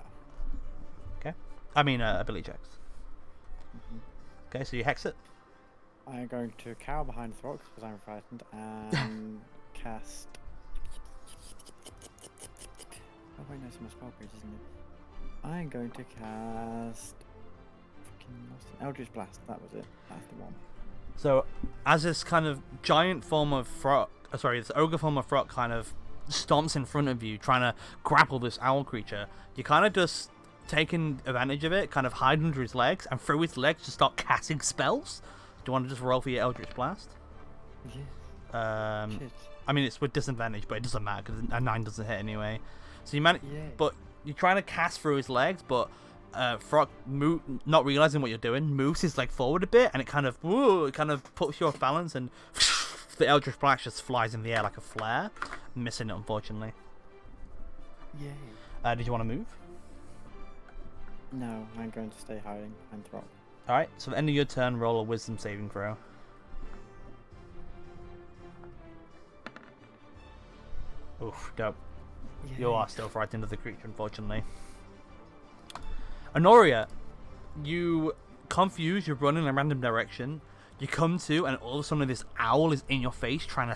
Okay. I mean, ability checks. Okay, so you Hex it. I'm going to cower behind Throx because I'm frightened and cast... Oh wait, no, it's my spell page, isn't it? I'm going to cast... Eldritch Blast, that was it. That's the one. So, as this kind of giant form of Frock, this ogre form of Frock kind of stomps in front of you, trying to grapple this owl creature, you kind of just taking advantage of it, kind of hide under his legs, and through his legs just start casting spells. Do you want to just roll for your Eldritch Blast? Yeah. I mean, it's with disadvantage, but it doesn't matter because a 9 doesn't hit anyway. So you manage, but you're trying to cast through his legs, but Frock, not realizing what you're doing, moves his leg forward a bit, and it kind of puts you off balance, and the Eldritch Blast just flies in the air like a flare, missing it unfortunately. Yay. Did you want to move? No, I'm going to stay hiding and Throck. Alright, so at the end of your turn, roll a Wisdom saving throw. Oof, dope. Yay. You are still frightened of the creature, unfortunately. Honoria, you confused, you're running in a random direction. You come to, and all of a sudden this owl is in your face, trying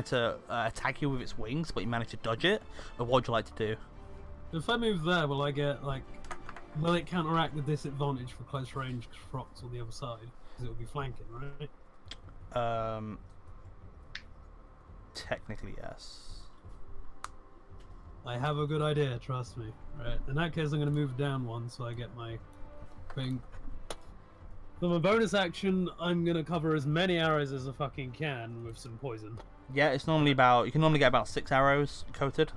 to attack you with its wings, but you manage to dodge it. What would you like to do? If I move there, will I get will it counteract the disadvantage for close range because Frock's on the other side? Because it'll be flanking, right? Technically, yes. I have a good idea, trust me. Right. In that case, I'm going to move down one so I get my thing. For my bonus action, I'm going to cover as many arrows as I fucking can with some poison. Yeah, it's normally about. You can normally get about 6 arrows coated.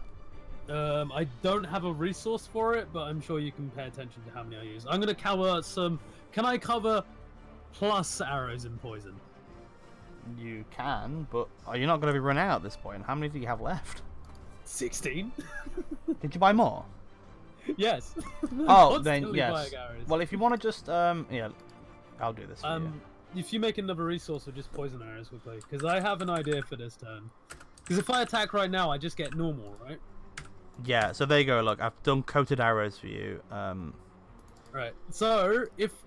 I don't have a resource for it, but I'm sure you can pay attention to how many I use. I'm gonna cover some. Can I cover plus arrows in poison? You can, but you're not going to be run out at this point. How many do you have left? 16. Did you buy more? Yes. Oh, then Constantly yes. buying arrows. Well, if you want to just yeah, I'll do this for you. If you make another resource, or just poison arrows quickly, because I have an idea for this turn. Because if I attack right now, I just get normal, right? Yeah. So there you go. Look, I've done coated arrows for you. Right. So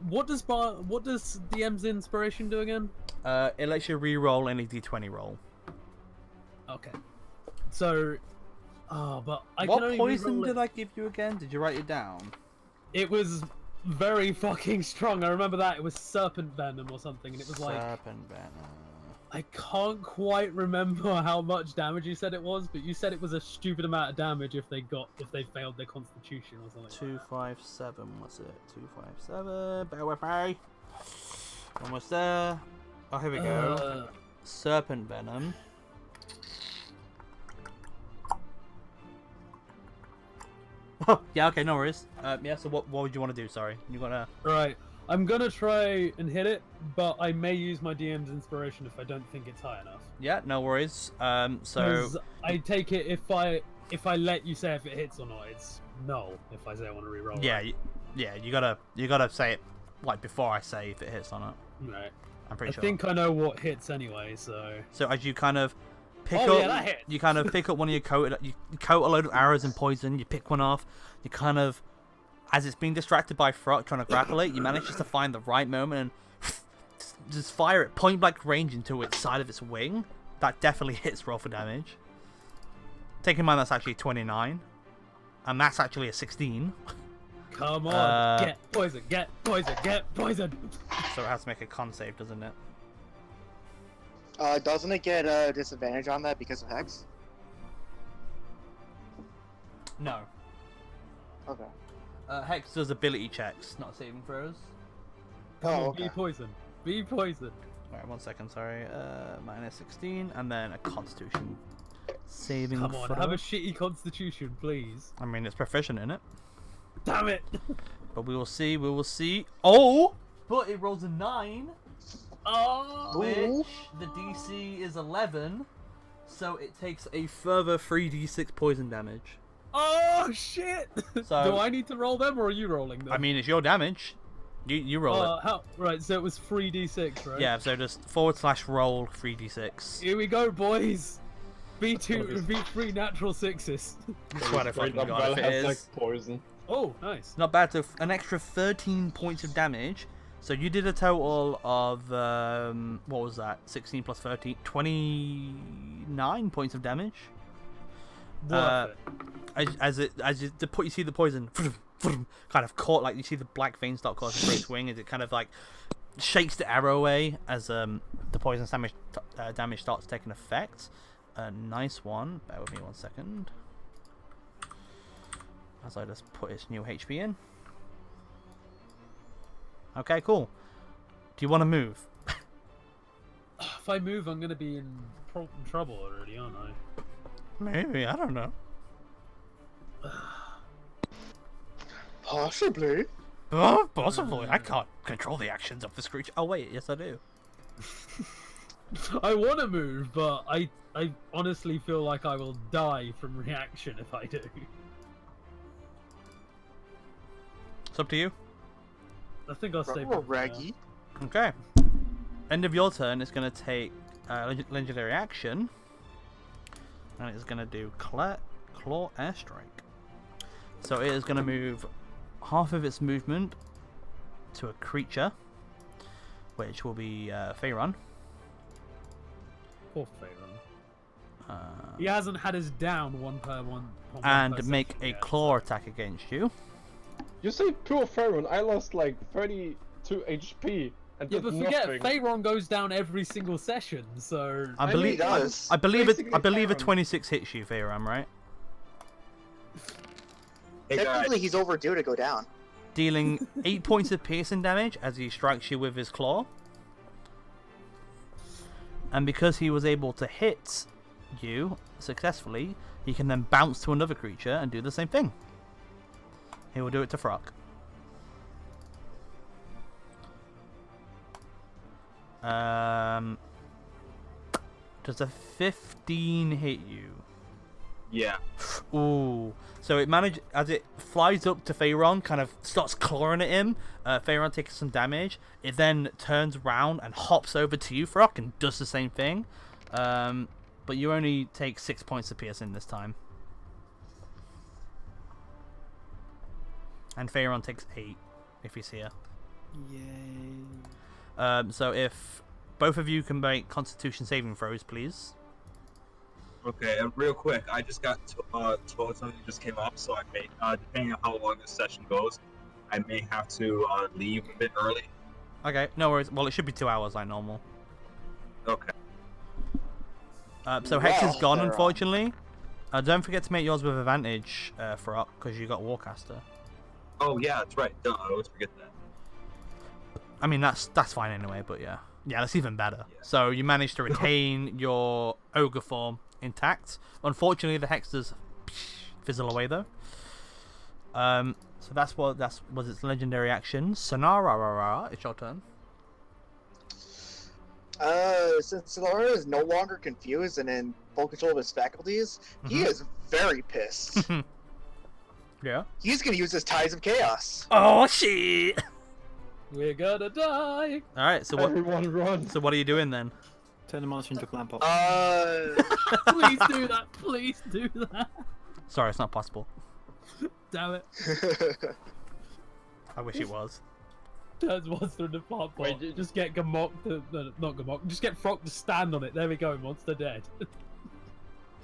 what does DM's inspiration do again? It lets you re-roll any d20 roll. Okay. So, but I What can only poison re-roll did it. I give you again? Did you write it down? It was very fucking strong. I remember that. It was serpent venom or something, and it was like Serpent venom. I can't quite remember how much damage you said it was, but you said it was a stupid amount of damage if they failed their constitution or something. 257 was it? 257. Bear with me. Almost there. Oh, here we go. Serpent venom. Oh, yeah, okay, no worries. Yeah, so what would you want to do? Sorry, you gotta. Right. I'm gonna try and hit it, but I may use my DM's inspiration if I don't think it's high enough. Yeah, no worries. So 'Cause I take it if I let you say if it hits or not, it's no. If I say I want to reroll. yeah, you gotta say it like before I say if it hits or not. Right. I'm pretty I sure. think I know what hits anyway, so. So as you kind of pick Oh, up, yeah, that hits. you kind of pick up one of your you coat a load of arrows and poison. You pick one off. You kind of, as it's being distracted by Frog trying to grapple it, you manage just to find the right moment and just fire it point blank range into its side of its wing. That definitely hits roll for damage. Take in mind that's actually 29, and that's actually a 16. Come on, get poison, get poison, get poison. So it has to make a con save, doesn't it? Doesn't it get a disadvantage on that because of Hex? No. Okay. Hex does ability checks, not saving throws. Come on, okay. be poison, be poison. Alright, 1 second, sorry. Minus 16, and then a Constitution saving Come on, throw. have a shitty constitution, please. I mean, it's proficient in it. Damn it! But we will see, we will see. Oh! But it rolls a 9, Oh! which the DC is 11, so it takes a further 3d6 poison damage. Oh shit! So- Do I need to roll them, or are you rolling them? I mean, it's your damage. You roll it. How? Right, so it was 3d6, right? Yeah, so just / roll 3d6. Here we go, boys. B3 natural 6s. Swear to Straight fucking up God, well if it has is. like poison. Oh, nice. Not bad, so an extra 13 points of damage. So you did a total of, what was that? 16 plus 13, 29 points of damage. Worth it. As you see the poison kind of caught, like you see the black vein start coursing through its wing as it kind of like shakes the arrow away as the poison damage starts taking effect. Nice one. Bear with me 1 second. As I just put its new HP in. Okay, cool. Do you want to move? If I move, I'm gonna be in trouble already, aren't I? Maybe, I don't know. Possibly. Oh, possibly. I can't control the actions of this creature. Oh wait, yes I do. I want to move, but I honestly feel like I will die from reaction if I do. It's up to you. I think I'll stay. Oh, put for now. Raggy. Okay. End of your turn is going to take legendary action. And it's going to do Claw Airstrike. So it is going to move half of its movement to a creature, which will be Faerun. Poor Faerun. He hasn't had his down one per one. And make a claw attack against you. You say poor Faerun, I lost like 32 HP and Yeah, did but nothing. forget, Faerun goes down every single session, so... I believe he does. I believe a Faerun. 26 hits you, Faerun, right? Technically, he's overdue to go down. Dealing 8 points of piercing damage as he strikes you with his claw. and because he was able to hit you successfully, he can then bounce to another creature and do the same thing. He will do it to Frock. Does a 15 hit you? Yeah. Ooh. So it as it flies up to Pharaon, kind of starts clawing at him. Pharaon takes some damage. It then turns around and hops over to you, Frock, and does the same thing. But you only take 6 points of piercing this time. And Pharaon takes 8 if he's here. Yay. So if both of you can make Constitution saving throws, please. Okay, and real quick, I just got told something just came up, so I may, depending on how long this session goes, I may have to leave a bit early. Okay, no worries. Well, it should be 2 hours like normal. Okay. So Hex is gone, unfortunately. Don't forget to make yours with advantage, Frock, because you got Warcaster. Oh yeah, that's right. Duh, I always forget that. I mean, that's fine anyway, but yeah. Yeah, that's even better. Yeah. So you managed to retain your ogre form intact. Unfortunately, the Hex does fizzle away, though. So that was its legendary action. Sonara, it's your turn. Since Sonara is no longer confused and in full control of his faculties, he is very pissed. Yeah. He's gonna use his Ties of Chaos. Oh shit! We're gonna die. All right. So what? Everyone run. So what are you doing then? Turn the monster into a clam pot. Please do that. Please do that. Sorry, it's not possible. Damn it. I wish it was. Turns monster into plant pot. Wait, just get Gamok to not Gamok. Just get Frog to stand on it. There we go. Monster dead.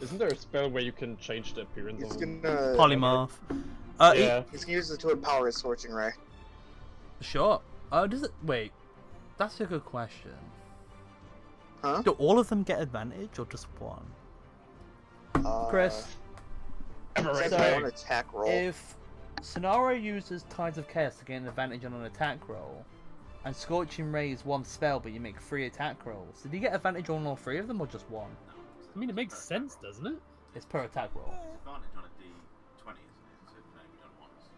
Isn't there a spell where you can change the appearance He's of gonna Polymorph. yeah. He's gonna use it to empower his Scorching Ray. Sure. Does it? Wait. That's a good question. Huh? Do all of them get advantage or just one? Chris. It's So, one attack roll. If Sonara uses Tides of Chaos to gain an advantage on an attack roll, and Scorching Ray is one spell, but you make 3 attack rolls, did you get advantage on all 3 of them or just one? I mean, it makes sense, doesn't it? It's per attack roll. It's advantage on a D20, isn't it? So no, you've done once.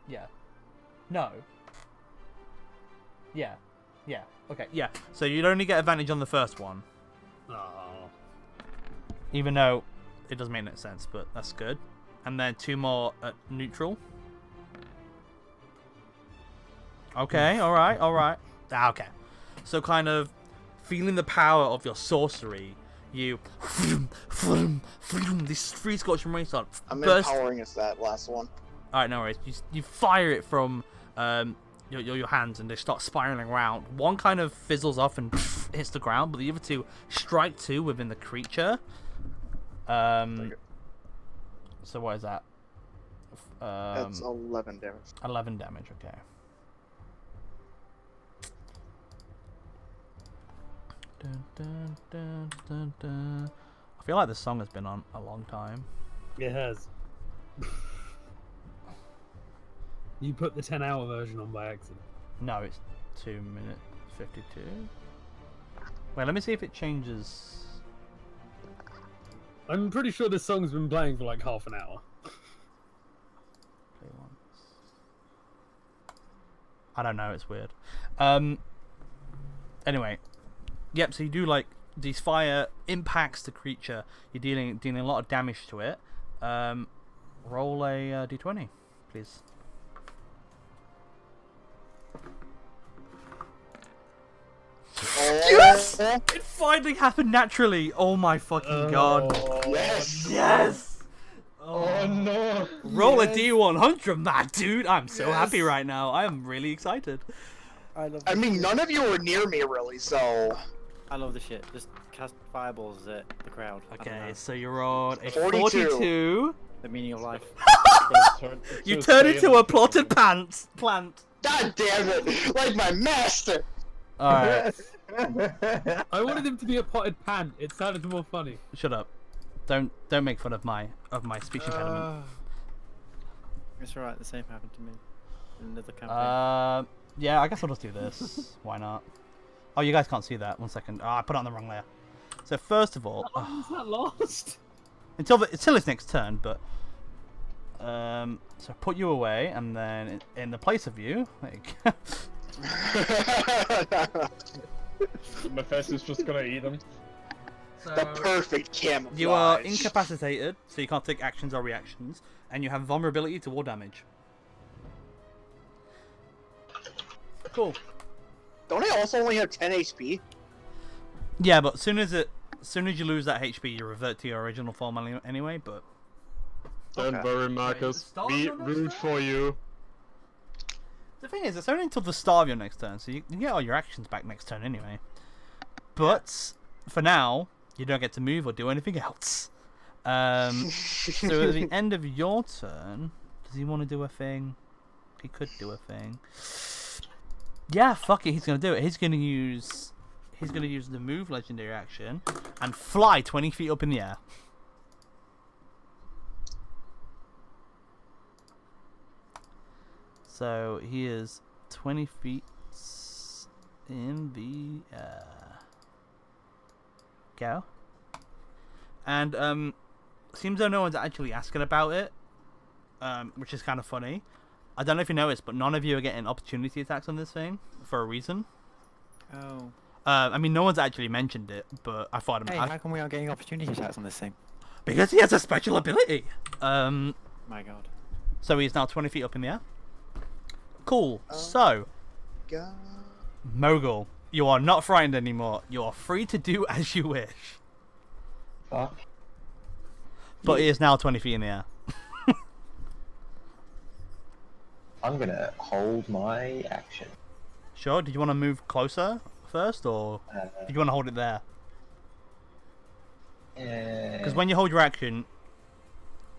Yeah. No. Yeah. Yeah. Okay. Yeah. So you'd only get advantage on the first one. Oh. Even though it doesn't make no sense, but that's good. And then 2 more at neutral. Okay, alright. Okay. So kind of feeling the power of your sorcery, you these 3 Scorching Rays start I'm burst. empowering us that last one. Alright, no worries. You fire it from your hands and they start spiraling around. One kind of fizzles off and hits the ground, but the other 2 strike 2 within the creature. So what is that? That's 11 damage. 11 damage, okay. Dun, dun, dun, dun, dun. I feel like this song has been on a long time. It has. You put the 10-hour version on by accident. No, it's 2 minutes 52. Wait, let me see if it changes. I'm pretty sure this song's been playing for like half an hour. Play once. I don't know, it's weird. Anyway. Yep, so you do like these fire impacts the creature. You're dealing a lot of damage to it. Roll a d20, please. Yes! It finally happened naturally. Oh my fucking god. Yes! Yes! Oh no! Roll a d100, mad dude. I'm so happy right now. I am really excited. I mean, none of you were near me, really, so... I love the shit. Just cast fireballs at the crowd. Okay, so you rolled a 42. 42. The meaning of life. You turn into a plotted plant. God damn it! Like my master! Alright. I wanted him to be a potted pant. It sounded more funny. Shut up. Don't make fun of my speech impediment. It's alright, the same happened to me in another campaign. Yeah, I guess I'll just do this. Why not? Oh, you guys can't see that. 1 second. Oh, I put it on the wrong layer. So first of all, How long is that lost? until his next turn, but so put you away, and then in the place of you, like. Mephisto's just gonna eat him. So, The perfect camouflage. You are incapacitated, so you can't take actions or reactions, and you have vulnerability to all damage. Cool. Don't I also only have 10 HP? Yeah, but as soon as you lose that HP, you revert to your original form anyway. But Don't Okay. worry, Marcus. start We your next root turn? for you. the thing is, it's only until the start of your next turn, so you can get all your actions back next turn anyway. But for now, you don't get to move or do anything else. So at the end of your turn, does he want to do a thing? He could do a thing. Yeah, fuck it, he's gonna do it. He's gonna use the move legendary action and fly 20 feet up in the air. So he is 20 feet in the air. Go. And seems though no one's actually asking about it, which is kind of funny. I don't know if you noticed, but none of you are getting opportunity attacks on this thing for a reason. Oh. I mean, no one's actually mentioned it, but I thought Hey, how come we aren't getting opportunity attacks on this thing? because he has a special ability. My god. So he's now 20 feet up in the air. Cool. So, God. Mogul, you are not frightened anymore. You are free to do as you wish. Fuck. But he is now 20 feet in the air. I'm gonna hold my action. Sure. Did you want to move closer first, or did you want to hold it there? Because when you hold your action,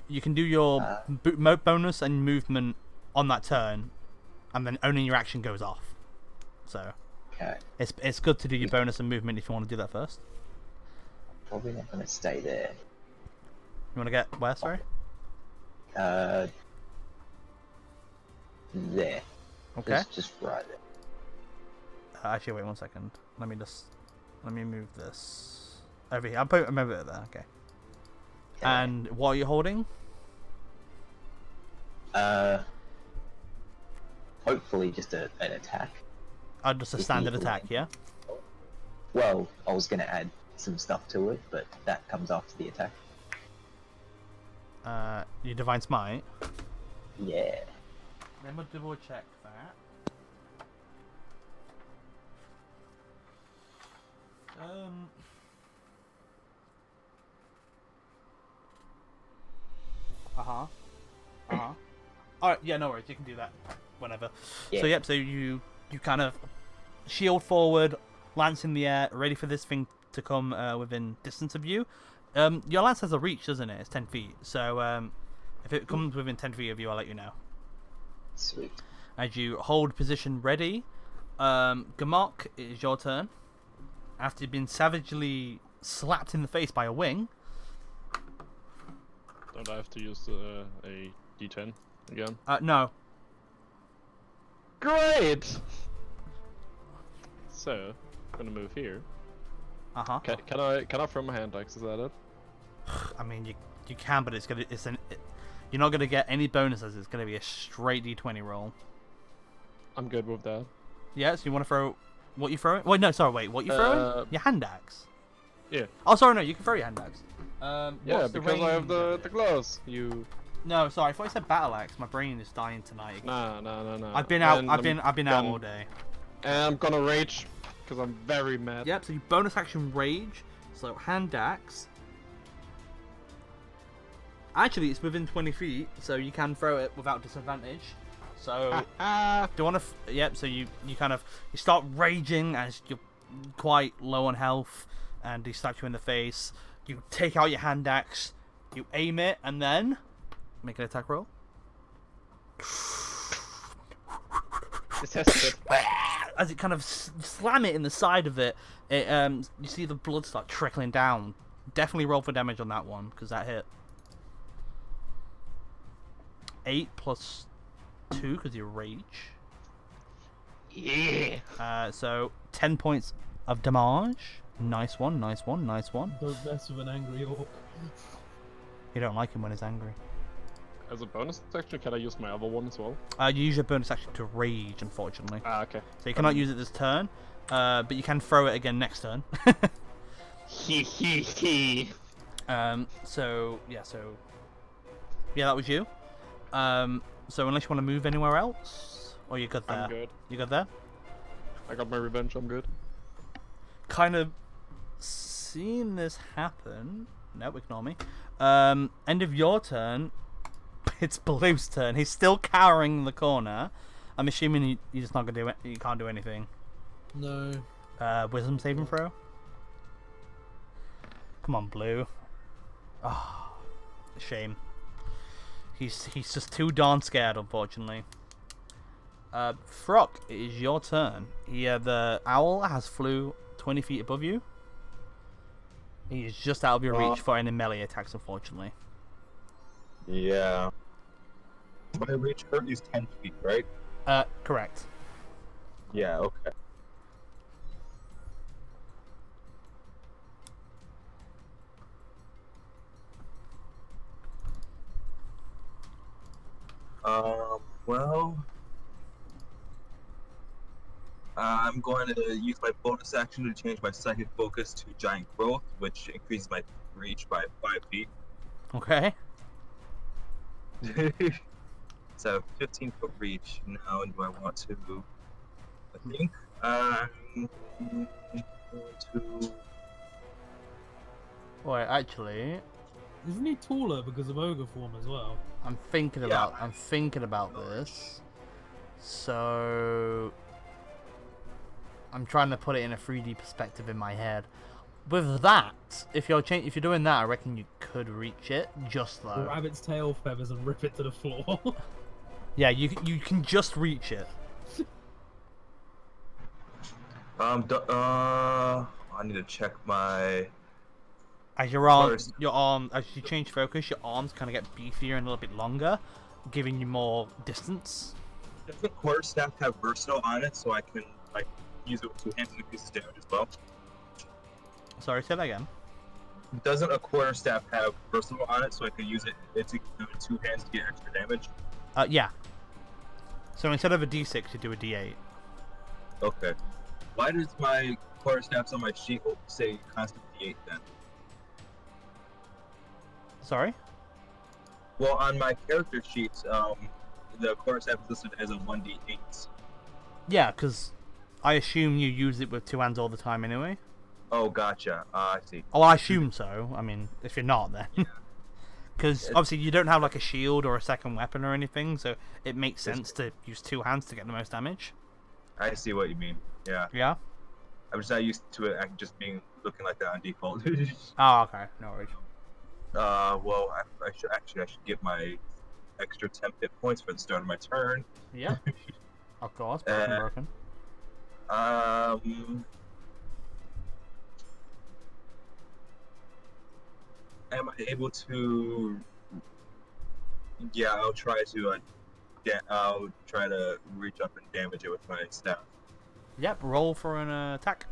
you can do your bonus and movement on that turn, and then only your action goes off. So Okay. it's good to do your bonus and movement if you want to do that first. Probably not gonna stay there. You want to get where? Sorry. There. Okay. Just right there. Actually, wait 1 second. Let me move this over here. I'll move it there. Okay. And what are you holding? Hopefully just an attack. Just a If standard you- attack, yeah. Well, I was gonna add some stuff to it, but that comes after the attack. You divine smite. Yeah. Let me double check that. Alright, yeah, no worries, you can do that whenever. Yeah. So, yep, so you kind of shield forward, lance in the air, ready for this thing to come within distance of you. Your lance has a reach, doesn't it? It's 10 feet. So, if it comes within 10 feet of you, I'll let you know. Sweet. As you hold position ready, Gamok, it is your turn. After you've been savagely slapped in the face by a wing. Don't I have to use a D10 again? No. Great! So, I'm gonna move here. Uh-huh. Can I throw my hand axe? Is that it? I mean, you can, but you're not gonna get any bonuses. It's gonna be a straight D20 roll. I'm good with that. Yeah, so you want to throw what you throw? Wait, no, sorry, wait, what you throwing? Your hand axe. Yeah. Oh, sorry, no, you can throw your hand axe. Yeah, what's the because I have range? the gloves. You. No, sorry, I thought you said battle axe. My brain is dying tonight. No. I've been out. And I've been out done. all day. And I'm gonna rage because I'm very mad. Yep. So you bonus action rage. So hand axe. Actually, it's within 20 feet, so you can throw it without disadvantage. So do you want to? Yep. So you start raging as you're quite low on health, and he slaps you in the face. You take out your hand axe, you aim it, and then make an attack roll. As it kind of slam it in the side of it, you see the blood start trickling down. Definitely roll for damage on that one because that hit. 8 plus 2 because you rage. Yeah. So 10 points of damage. Nice one, nice one, nice one. Don't mess with an angry orc. You don't like him when he's angry. As a bonus action, can I use my other one as well? You use your bonus action to rage, unfortunately. Ah, okay. So you cannot use it this turn, but you can throw it again next turn. Hee hee hee. So yeah, that was you. So unless you want to move anywhere else, or you're good there. I'm good. You good there? I got my revenge, I'm good. Kind of seen this happen. No, ignore me. End of your turn. It's Blue's turn. He's still cowering in the corner. I'm assuming you're just not gonna do it. You can't do anything. No. Wisdom saving throw. Come on, Blue. Ah, shame. He's just too darn scared, unfortunately. Frock, it is your turn. The owl has flew 20 feet above you. He is just out of your reach for any melee attacks, unfortunately. Yeah. My reach currently is 10 feet, right? Correct. Yeah, okay. Well, I'm going to use my bonus action to change my psychic focus to giant growth, which increases my reach by 5 feet. Okay. So 15-foot reach. Now, do I want to? I think I'm going to. Wait, actually, Isn't he taller because of ogre form as well? I'm thinking about this. So I'm trying to put it in a 3D perspective in my head. With that, if you're doing that, I reckon you could reach it just though. Grab its tail feathers and rip it to the floor. Yeah, you can just reach it. I need to check my. As as you change focus, your arms kind of get beefier and a little bit longer, giving you more distance. Doesn't quarterstaff have versatile on it, so I can use it with 2 hands and increase damage as well? Sorry, say that again. Doesn't a quarterstaff have versatile on it, so I can use it with 2 hands to get extra damage? Yeah. So instead of a D6, you do a D8. Okay. Why does my quarterstaffs on my sheet say constant D8 then? Sorry? Well, on my character sheet, the quarterstaff is listed as a 1d8. Yeah, because I assume you use it with 2 hands all the time anyway. Oh, gotcha. I see. Oh, I assume so. I mean, if you're not, then. Because obviously you don't have like a shield or a second weapon or anything, so it makes sense to use 2 hands to get the most damage. I see what you mean. Yeah. Yeah? I'm just not used to it just looking like that on default. Oh, okay. No worries. Well, I should get my extra 10 hit points for the start of my turn. Yeah. Of course, broken. Am I able to? Yeah, I'll try to reach up and damage it with my staff. Yep, roll for an attack.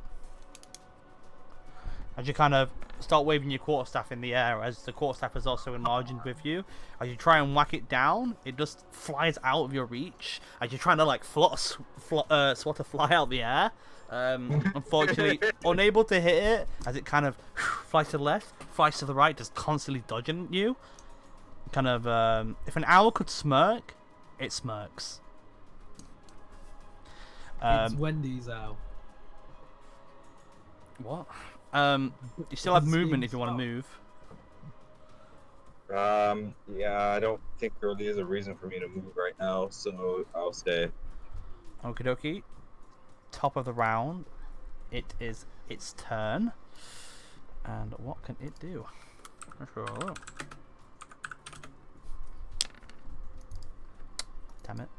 As you kind of start waving your quarterstaff in the air, as the quarterstaff is also enlarged with you, as you try and whack it down, it just flies out of your reach. As you're trying to swat a fly out the air, unfortunately unable to hit it, as it kind of flies to the left, flies to the right, just constantly dodging you. Kind of, if an owl could smirk, it smirks. It's Wendy's owl. What? You still have movement if you want to move. Yeah, I don't think there really is a reason for me to move right now, so I'll stay. Okie dokie. Top of the round. It is its turn. And what can it do? Let's roll up. Damn it.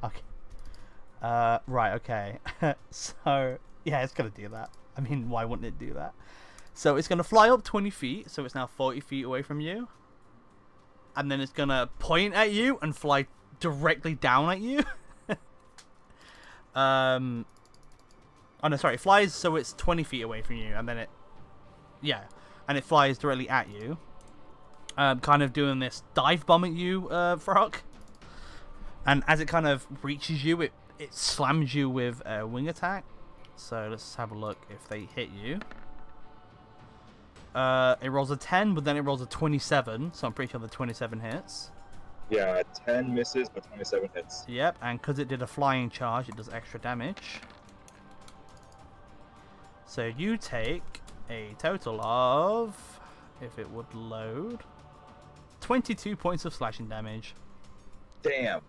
Okay. Right, okay. So, yeah, it's going to do that. I mean, why wouldn't it do that? So it's going to fly up 20 feet, so it's now 40 feet away from you. And then it's going to point at you and fly directly down at you. Oh no, sorry, it flies so it's 20 feet away from you, and then and it flies directly at you. Kind of doing this dive bomb at you, Frog. And as it kind of reaches you, it slams you with a wing attack. So let's have a look if they hit you. It rolls a 10, but then it rolls a 27, so I'm pretty sure the 27 hits. Yeah, 10 misses, but 27 hits. Yep, and because it did a flying charge, it does extra damage. So you take a total of, if it would load, 22 points of slashing damage. Damn.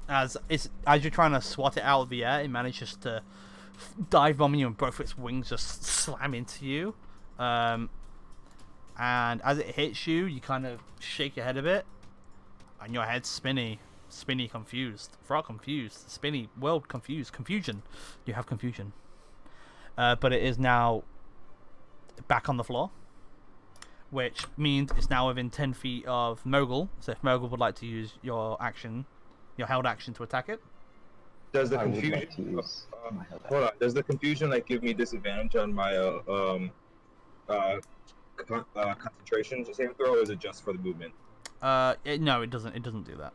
As you're trying to swat it out of the air, it manages to dive bomb you, and both its wings just slam into you. And as it hits you, you kind of shake your head a bit, and your head's spinny, confused, frog confused, spinny, world confused, confusion. You have confusion. But it is now back on the floor, which means it's now within 10 feet of Mogul. So if Mogul would like to use your action, your held action to attack it. Does the confusion? Hold on. Does the confusion like give me disadvantage on my concentration saving throw, or is it just for the movement? No, it doesn't. It doesn't do that.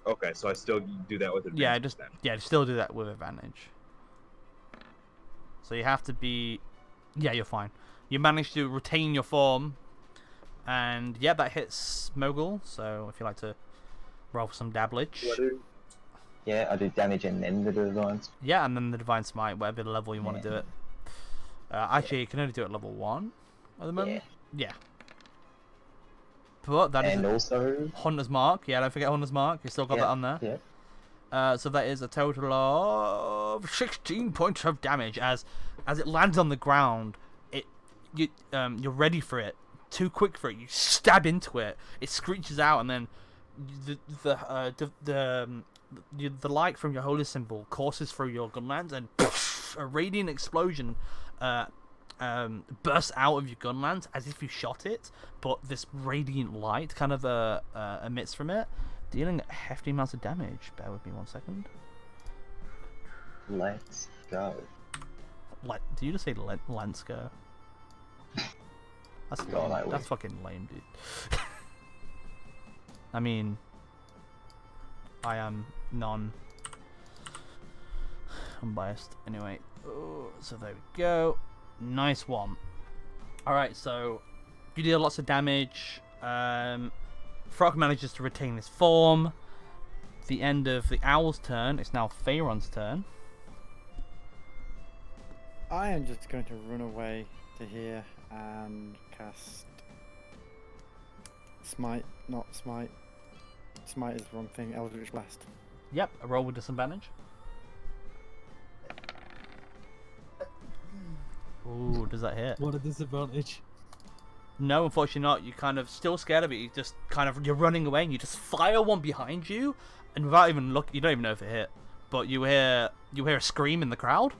Okay, so I still do that with advantage. Still do that with advantage. So you have to be. Yeah, you're fine. You manage to retain your form, and yeah, that hits Mogul. So if you like to roll for some dabblage. Yeah, I do damage and then the divine. Yeah, and then the divine smite, whatever level you want to do it. Actually, you can only do it at level 1 at the moment. Yeah. But that is also Hunter's Mark. Yeah, don't forget Hunter's Mark. You still got that on there. Yeah. So that is a total of 16 points of damage. As it lands on the ground, you're ready for it. Too quick for it. You stab into it. It screeches out, and then the light from your holy symbol courses through your gunlands, and poof, a radiant explosion bursts out of your gunlands as if you shot it, but this radiant light kind of emits from it, dealing hefty amounts of damage. Bear with me 1 second. Let's go. Do you just say let's go? That's God, that's fucking lame, dude. I mean, I am unbiased. Anyway, so there we go. Nice one. Alright, so you deal lots of damage. Frog manages to retain his form. The end of the owl's turn. It's now Pharaon's turn. I am just going to run away to here and cast Smite, not Smite. Smite is the wrong thing. Eldritch Blast. Yep, a roll with disadvantage. Ooh, does that hit? What a disadvantage. No, unfortunately not. You're kind of still scared of it. You just you're running away, and you just fire one behind you, and without even look, you don't even know if it hit. But you hear a scream in the crowd.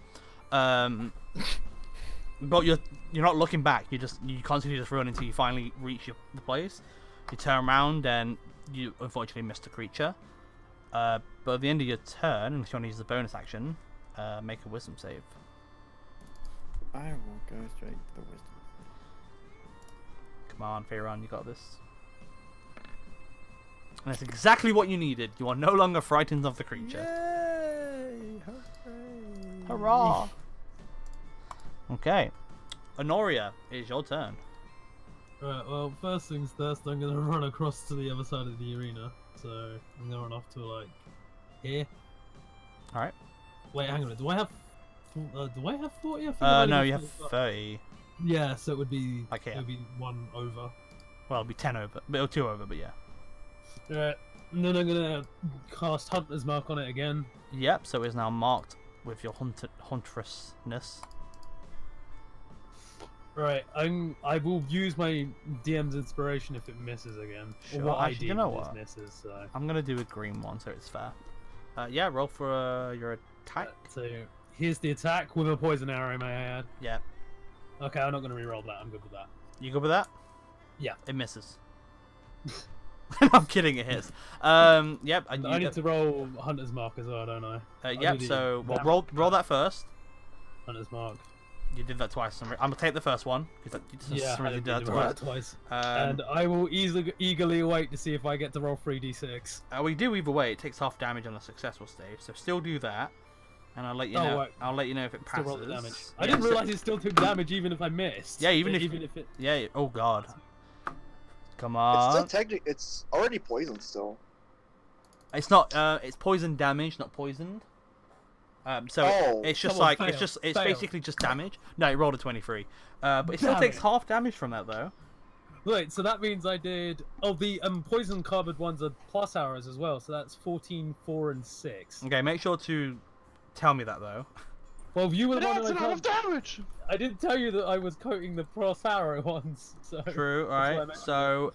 But you're not looking back. You constantly just run until you finally reach the place. You turn around and you unfortunately missed the creature. But at the end of your turn, unless you want to use the bonus action, make a wisdom save. I will go straight to the wisdom. Come on, Pharaon, you got this. And that's exactly what you needed. You are no longer frightened of the creature. Yay! Hooray! Hurrah! Okay. Honoria, it's your turn. Right, well, first things first, I'm going to run across to the other side of the arena. So, I'm going to run off to, like, here. Alright. Wait, hang on. Do I have 40? I think no, you have 30. Yeah, so it would be, like here. it would be 1 over. Well, it'd be 10 over. Or 2 over, but yeah. Right, and then I'm going to cast Hunter's Mark on it again. Yep, so it's now marked with your huntressness. Right, I will use my DM's inspiration if it misses again. Sure. Or what Actually, you know what? Misses, so. I'm gonna do a green one so it's fair. Yeah, roll for your attack. So here's the attack with a poison arrow, may I add? Yeah. Okay, I'm not gonna re-roll that. I'm good with that. You good with that? Yeah. It misses. I'm kidding, it hits. Yep. And I need to roll Hunter's Mark as well, don't I? Yep. So well, roll that first. Hunter's Mark. You did that twice. I'm gonna take the first one because you just really did that twice. And I will eagerly wait to see if I get to roll 3d6. We do either way. It takes half damage on a successful save, so still do that, and I'll let you know. Right. I'll let you know if it passes. Still roll the damage. I didn't realize it still took damage even if I missed. Yeah, even if it. Yeah. Oh god. Come on. It's still it's already poisoned still. It's not. It's poison damage, not poisoned. So it's just like it's basically just damage. No, it rolled a 23. But it still takes half damage from that though. Wait, so that means I did. Oh, the poison carbon ones are plus arrows as well. So that's 14, 4, and 6. Okay, make sure to tell me that though. Well, you were the one That's a lot of damage. I didn't tell you that I was quoting the plus arrow ones. So true. All right. So.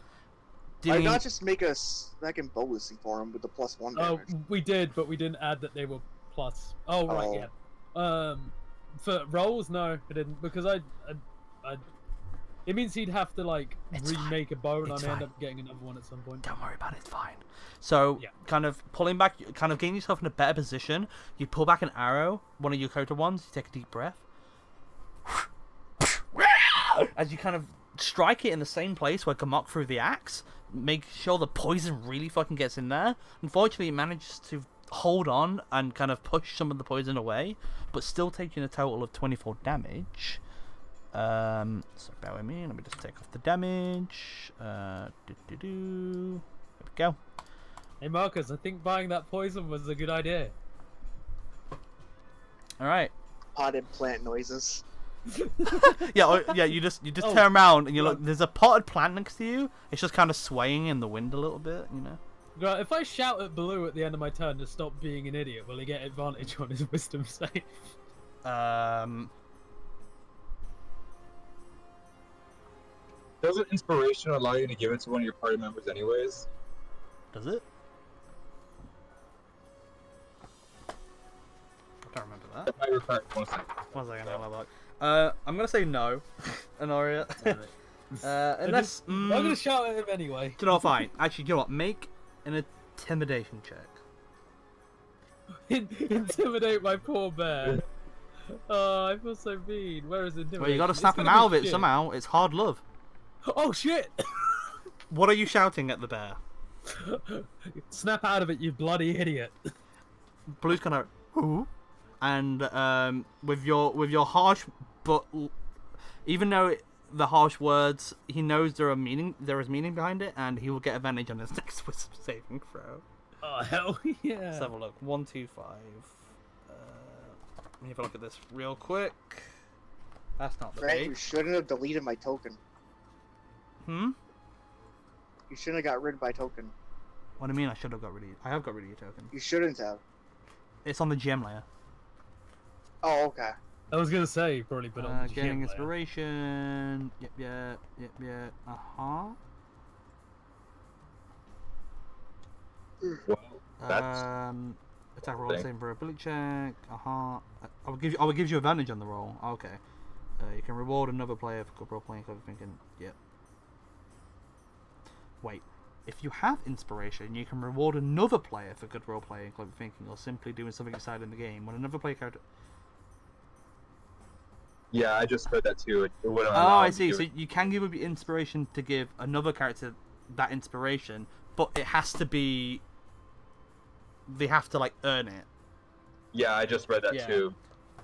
Why not just make a second bonusing for him with the +1 damage? Oh, we did, but we didn't add that they were plus. Oh, right, yeah. For rolls, no, I didn't, because I it means he'd have to like remake a bow, and I may end up getting another one at some point. Don't worry about it, it's fine. So, kind of pulling back, kind of getting yourself in a better position. You pull back an arrow, one of your Kota ones. You take a deep breath, as you kind of strike it in the same place where Gamok threw the axe. Make sure the poison really fucking gets in there. Unfortunately, it manages to hold on and kind of push some of the poison away, but still taking a total of 24 damage. So bear with me. Let me just take off the damage. There we go. Hey Marcus, I think buying that poison was a good idea. All right. Potted plant noises. yeah. You just turn around and you look. There's a potted plant next to you. It's just kind of swaying in the wind a little bit, you know. Right, if I shout at Baloo at the end of my turn to stop being an idiot, will he get advantage on his wisdom save? Doesn't inspiration allow you to give it to one of your party members anyways? Does it? I don't remember that. That might require 1 second. 1 second, I'll have a look. I'm gonna say no, Honoria. Unless I'm gonna shout at him anyway. Do you know what? Fine. Actually, you know what? Make an intimidation check. Intimidate my poor bear. Oh, I feel so mean. Where is intimidation? Well, you gotta snap him out of it somehow. It's hard love. Oh shit! What are you shouting at the bear? Snap out of it, you bloody idiot! Blue's kind of who, and with your harsh, but even though the harsh words, he knows there is meaning behind it, and he will get advantage on his next wisdom saving throw. Oh hell yeah! Let's have a look. 1, 2, 5. Let me have a look at this real quick. That's not the Frank, page. you shouldn't have deleted my token. Hmm? You shouldn't have got rid of my token. What do you mean I should have got rid of you? I have got rid of your token. You shouldn't have. It's on the gem layer. Oh, okay. I was gonna say probably, but on the getting gem inspiration. Yep. Well, that's attack roll same for ability check. I will give you advantage on the roll. Okay. You can reward another player for good role playing, clever thinking. Yep. Wait. If you have inspiration, you can reward another player for good role playing, clever thinking, or simply doing something exciting in the game. When another player character. Yeah, I just heard that too. I see. So you can give the inspiration to give another character that inspiration, but it has to be. They have to like earn it. Yeah, I just read that too.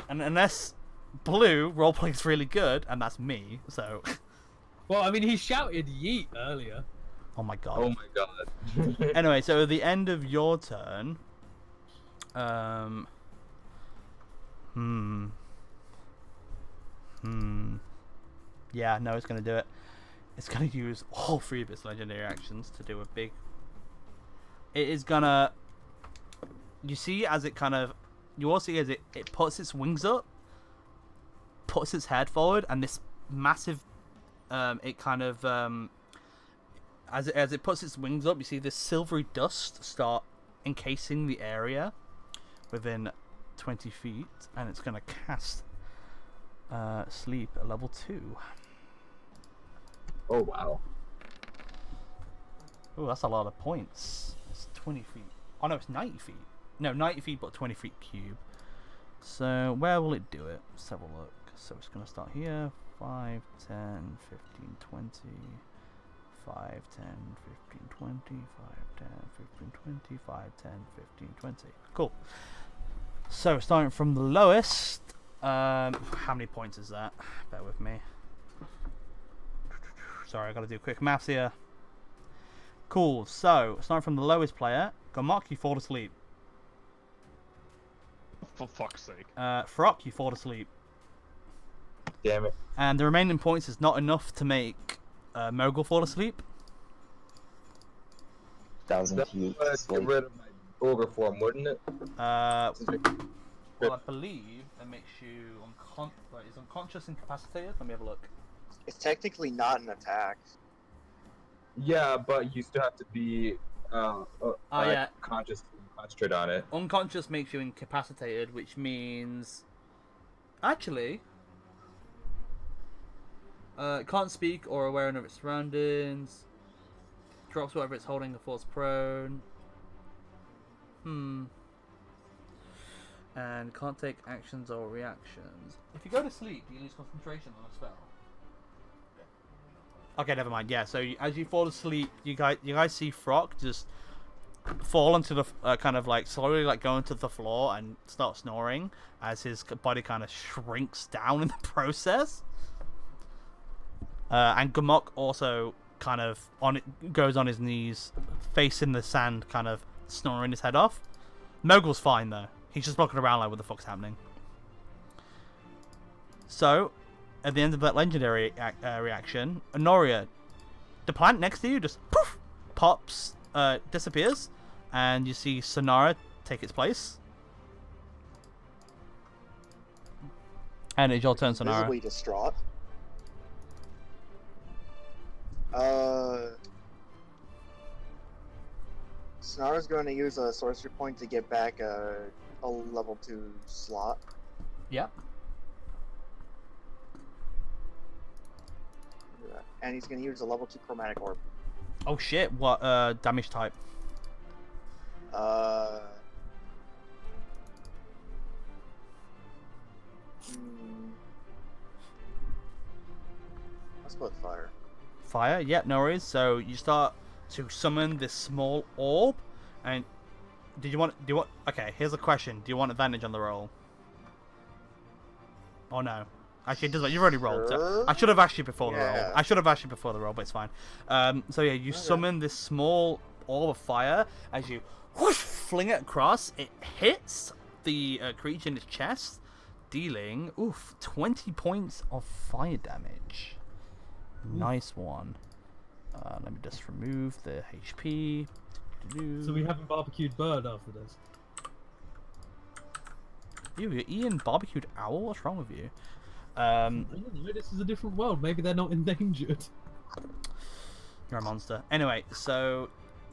And unless Blue roleplay's really good, and that's me, so. Well, I mean, he shouted "yeet" earlier. Oh my god. Oh my god. Anyway, so at the end of your turn, yeah, no, it's gonna do it. It's gonna use all 3 of its legendary actions to do a big. It is gonna. You see, as it kind of, you also see as it puts its wings up, puts its head forward, and this massive, it kind of, as it puts its wings up, you see this silvery dust start encasing the area within 20 feet, and it's gonna cast sleep at level 2. Oh wow. Oh, that's a lot of points. It's 20 feet. Oh no, it's 90 feet. No, 90 feet, but 20 feet cube. So where will it do it? Let's have a look. So it's going to start here. 5, 10, 15, 20. 5, 10, 15, 20. 5, 10, 15, 20. 5, 10, 15, 20. Cool. So starting from the lowest. How many points is that? Bear with me. Sorry, I got to do quick maths here. Cool. So starting from the lowest player. Gomok, you fall asleep. For fuck's sake. Frock, you fall asleep. Damn it. And the remaining points is not enough to make Mogul fall asleep. Thousand Get rid of my ogre form, wouldn't it? Well, I believe it makes you is unconscious incapacitated? Let me have a look. It's technically not an attack. Yeah, but you still have to be Yeah. conscious and concentrate on it. Unconscious makes you incapacitated, which means... Actually... it can't speak or aware of its surroundings. Drops whatever it's holding or falls prone. And can't take actions or reactions. If you go to sleep, you lose concentration on a spell. Okay, never mind. Yeah, so as you fall asleep, you guys see Frock just fall into the kind of like slowly like go into the floor and start snoring as his body kind of shrinks down in the process. And Gomok also kind of goes on his knees, facing the sand, kind of snoring his head off. Mogul's fine though. He's just looking around like, what the fuck's happening? So, at the end of that legendary reaction, Honoria, the plant next to you just poof, pops, disappears, and you see Sonara take its place. And it's your turn, Sonara. Visibly distraught. Sonara's going to use a sorcery point to get back a level 2 slot. Yep. And he's going to use a level 2 chromatic orb. Oh shit, what damage type? Let's go with fire. Fire? Yep, no worries. So you start to summon this small orb, and do you want? Okay, here's a question: do you want advantage on the roll? Oh no. Actually, it doesn't. You've already rolled. So I should have asked you before the roll. I should have asked you before the roll, but it's fine. So yeah, you summon this small orb of fire as you whoosh, fling it across. It hits the creature in its chest, dealing 20 points of fire damage. Nice one. Let me just remove the HP. So we haven't barbecued bird after this. You're eating barbecued owl? What's wrong with you? I don't know, this is a different world. Maybe they're not endangered. You're a monster. Anyway, so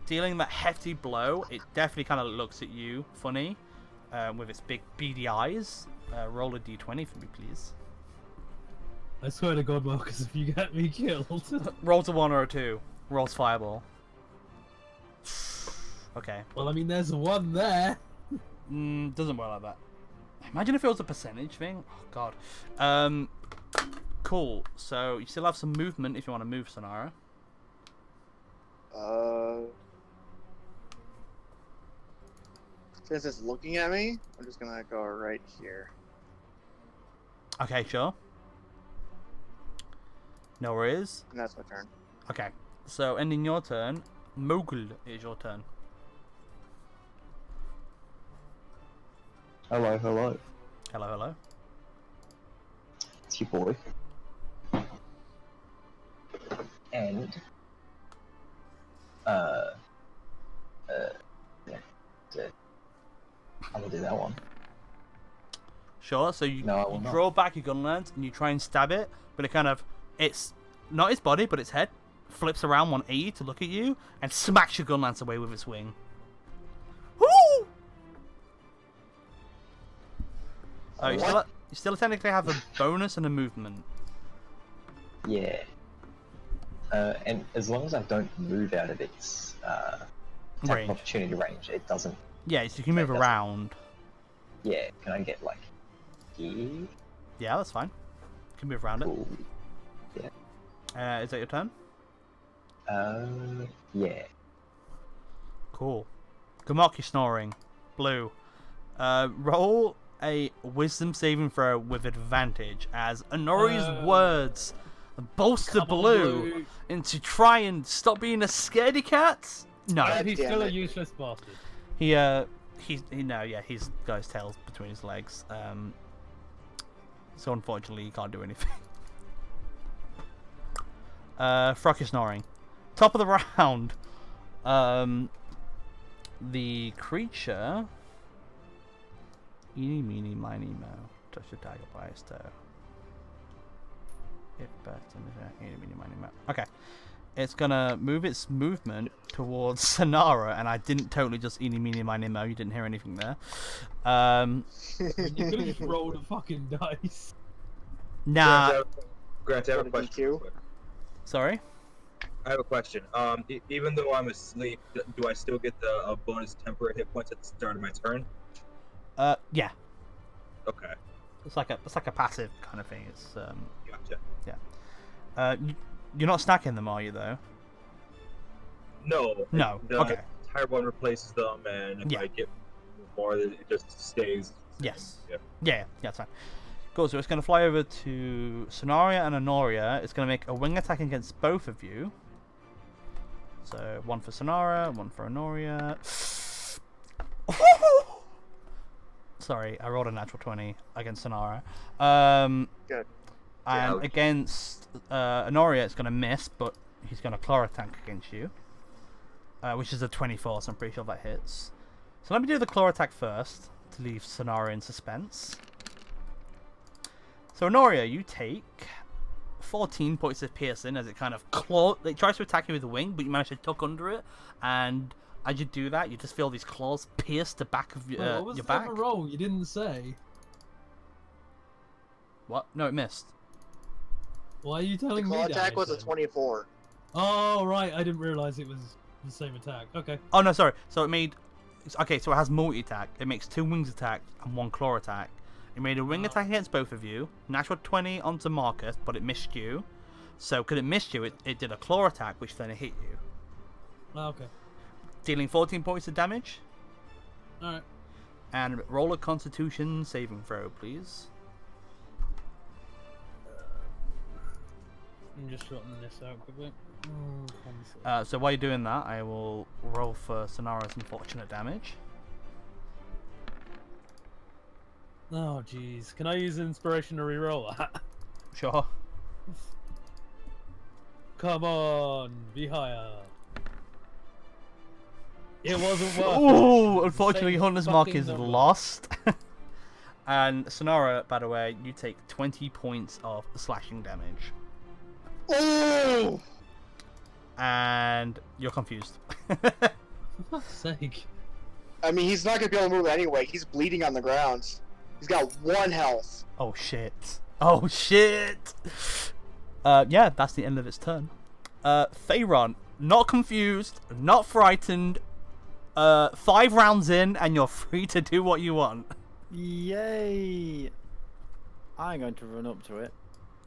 dealing that hefty blow, it definitely kind of looks at you funny with its big beady eyes. Roll a d20 for me, please. I swear to God, Marcus, if you get me killed. Roll to 1 or a 2. Rolls fireball. Okay. Well, I mean, there's a 1 there. Doesn't work like that. Imagine if it was a percentage thing. Oh god. Cool. So you still have some movement if you want to move, Sonara. Since it's looking at me, I'm just gonna go right here. Okay, sure. No worries. And that's my turn. Okay. So ending your turn, Mogul is your turn. Hello, hello. Hello, hello. It's your boy. And I'm gonna do that one. Sure. So you draw back your gunlance and you try and stab it, but it's not its body, but its head flips around 180 to look at you and smacks your gunlance away with its wing. Woo! Oh, you still technically have a bonus and a movement. Yeah. And as long as I don't move out of its attack of opportunity range, it doesn't. Yeah, so you can move around. Yeah, can I get like here? Yeah, that's fine. You can move around Cool. it. Yeah. Is that your turn? Yeah. Cool. Good mark, you're snoring. Blue. Roll a wisdom saving throw with advantage as Honori's words bolster Blue into try and stop being a scaredy cat. No. He's still a useless bastard. He's got his tail between his legs. So unfortunately he can't do anything. Frock is snoring. Top of the round. The creature. Eeny, meeny, miny, mo. Touch the dagger by its toe. If best, eeny, meeny, miny, mo. Okay. It's gonna move its movement towards Sonara, and I didn't totally just eeny, meeny, miny, mo. You didn't hear anything there. You could've just rolled a fucking dice. Nah. Grant, I have a question. Sorry? I have a question. Even though I'm asleep, do I still get the bonus temporary hit points at the start of my turn? Yeah. Okay. It's like a passive kind of thing. It's Gotcha. Yeah. You're not stacking them, are you? Though. No. No. Okay. Tire one replaces them, and if I get more, it just stays. Yes. Yeah. Yeah. That's fine. Cool. So it's going to fly over to Sonaria and Honoria. It's going to make a wing attack against both of you. So one for Sonara, one for Honoria. Sorry, I rolled a natural 20 against Sonara. Good. And against Honoria, it's going to miss, but he's going to claw attack against you. Which is a 24, so I'm pretty sure that hits. So let me do the claw attack first, to leave Sonara in suspense. So Honoria, you take 14 points of piercing as it kind of it tries to attack you with the wing, but you manage to tuck under it, and as you do that, you just feel these claws pierce the back of your what was your the back. other roll? You didn't say. What? No, it missed. Why are you telling me The that? claw attack was a 24. Oh, right. I didn't realize it was the same attack. Okay. Oh, no, sorry. So it made... Okay, so it has multi-attack. It makes 2 wings attack and 1 claw attack. It made a wing attack against both of you. Natural 20 onto Marcus, but it missed you. So, because it missed you, it did a claw attack, which then hit you. Oh, okay. Dealing 14 points of damage. Alright. And roll a Constitution saving throw, please. I'm just sorting this out quickly. So while you're doing that, I will roll for Sonara's unfortunate damage. Oh, jeez. Can I use inspiration to reroll that? Sure. Come on, be higher. It wasn't worth it. Ooh, unfortunately, Same Hunter's Mark fucking is number. lost. And Sonara, by the way, you take 20 points of slashing damage. Oh! And you're confused. For fuck's sake. I mean, he's not gonna be able to move anyway. He's bleeding on the ground. He's got 1 health. Oh shit. Oh shit. Yeah, that's the end of its turn. Pharaon, not confused, not frightened. 5 rounds in, and you're free to do what you want. Yay! I'm going to run up to it.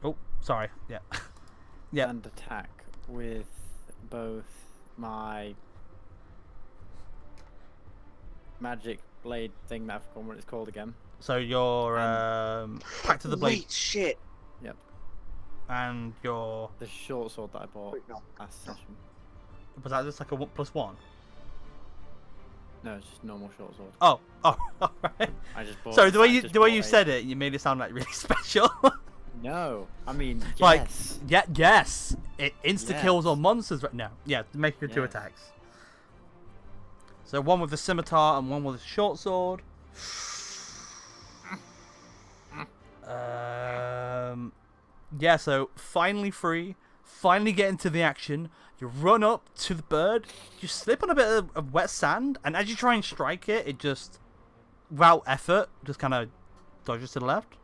Oh, sorry. Yeah. Yeah. And attack with both my magic blade thing that I've forgotten what it's called again. So your back to the blade. Wait, shit. Yep. And your The short sword that I bought Wait, no. last session. was that just like a 1+1? No, it's just normal short sword. Oh, alright. I just bought. Sorry, the way I you just the way bought you a- said it, you made it sound like really special. No, I mean Like, yes. yes, it insta kills Yes. all monsters. No, yeah, make your 2 Yes. attacks. So one with the scimitar and one with the short sword. Yeah, so finally free, finally get into the action. You run up to the bird, you slip on a bit of wet sand, and as you try and strike it, it just, without effort, just kind of dodges to the left.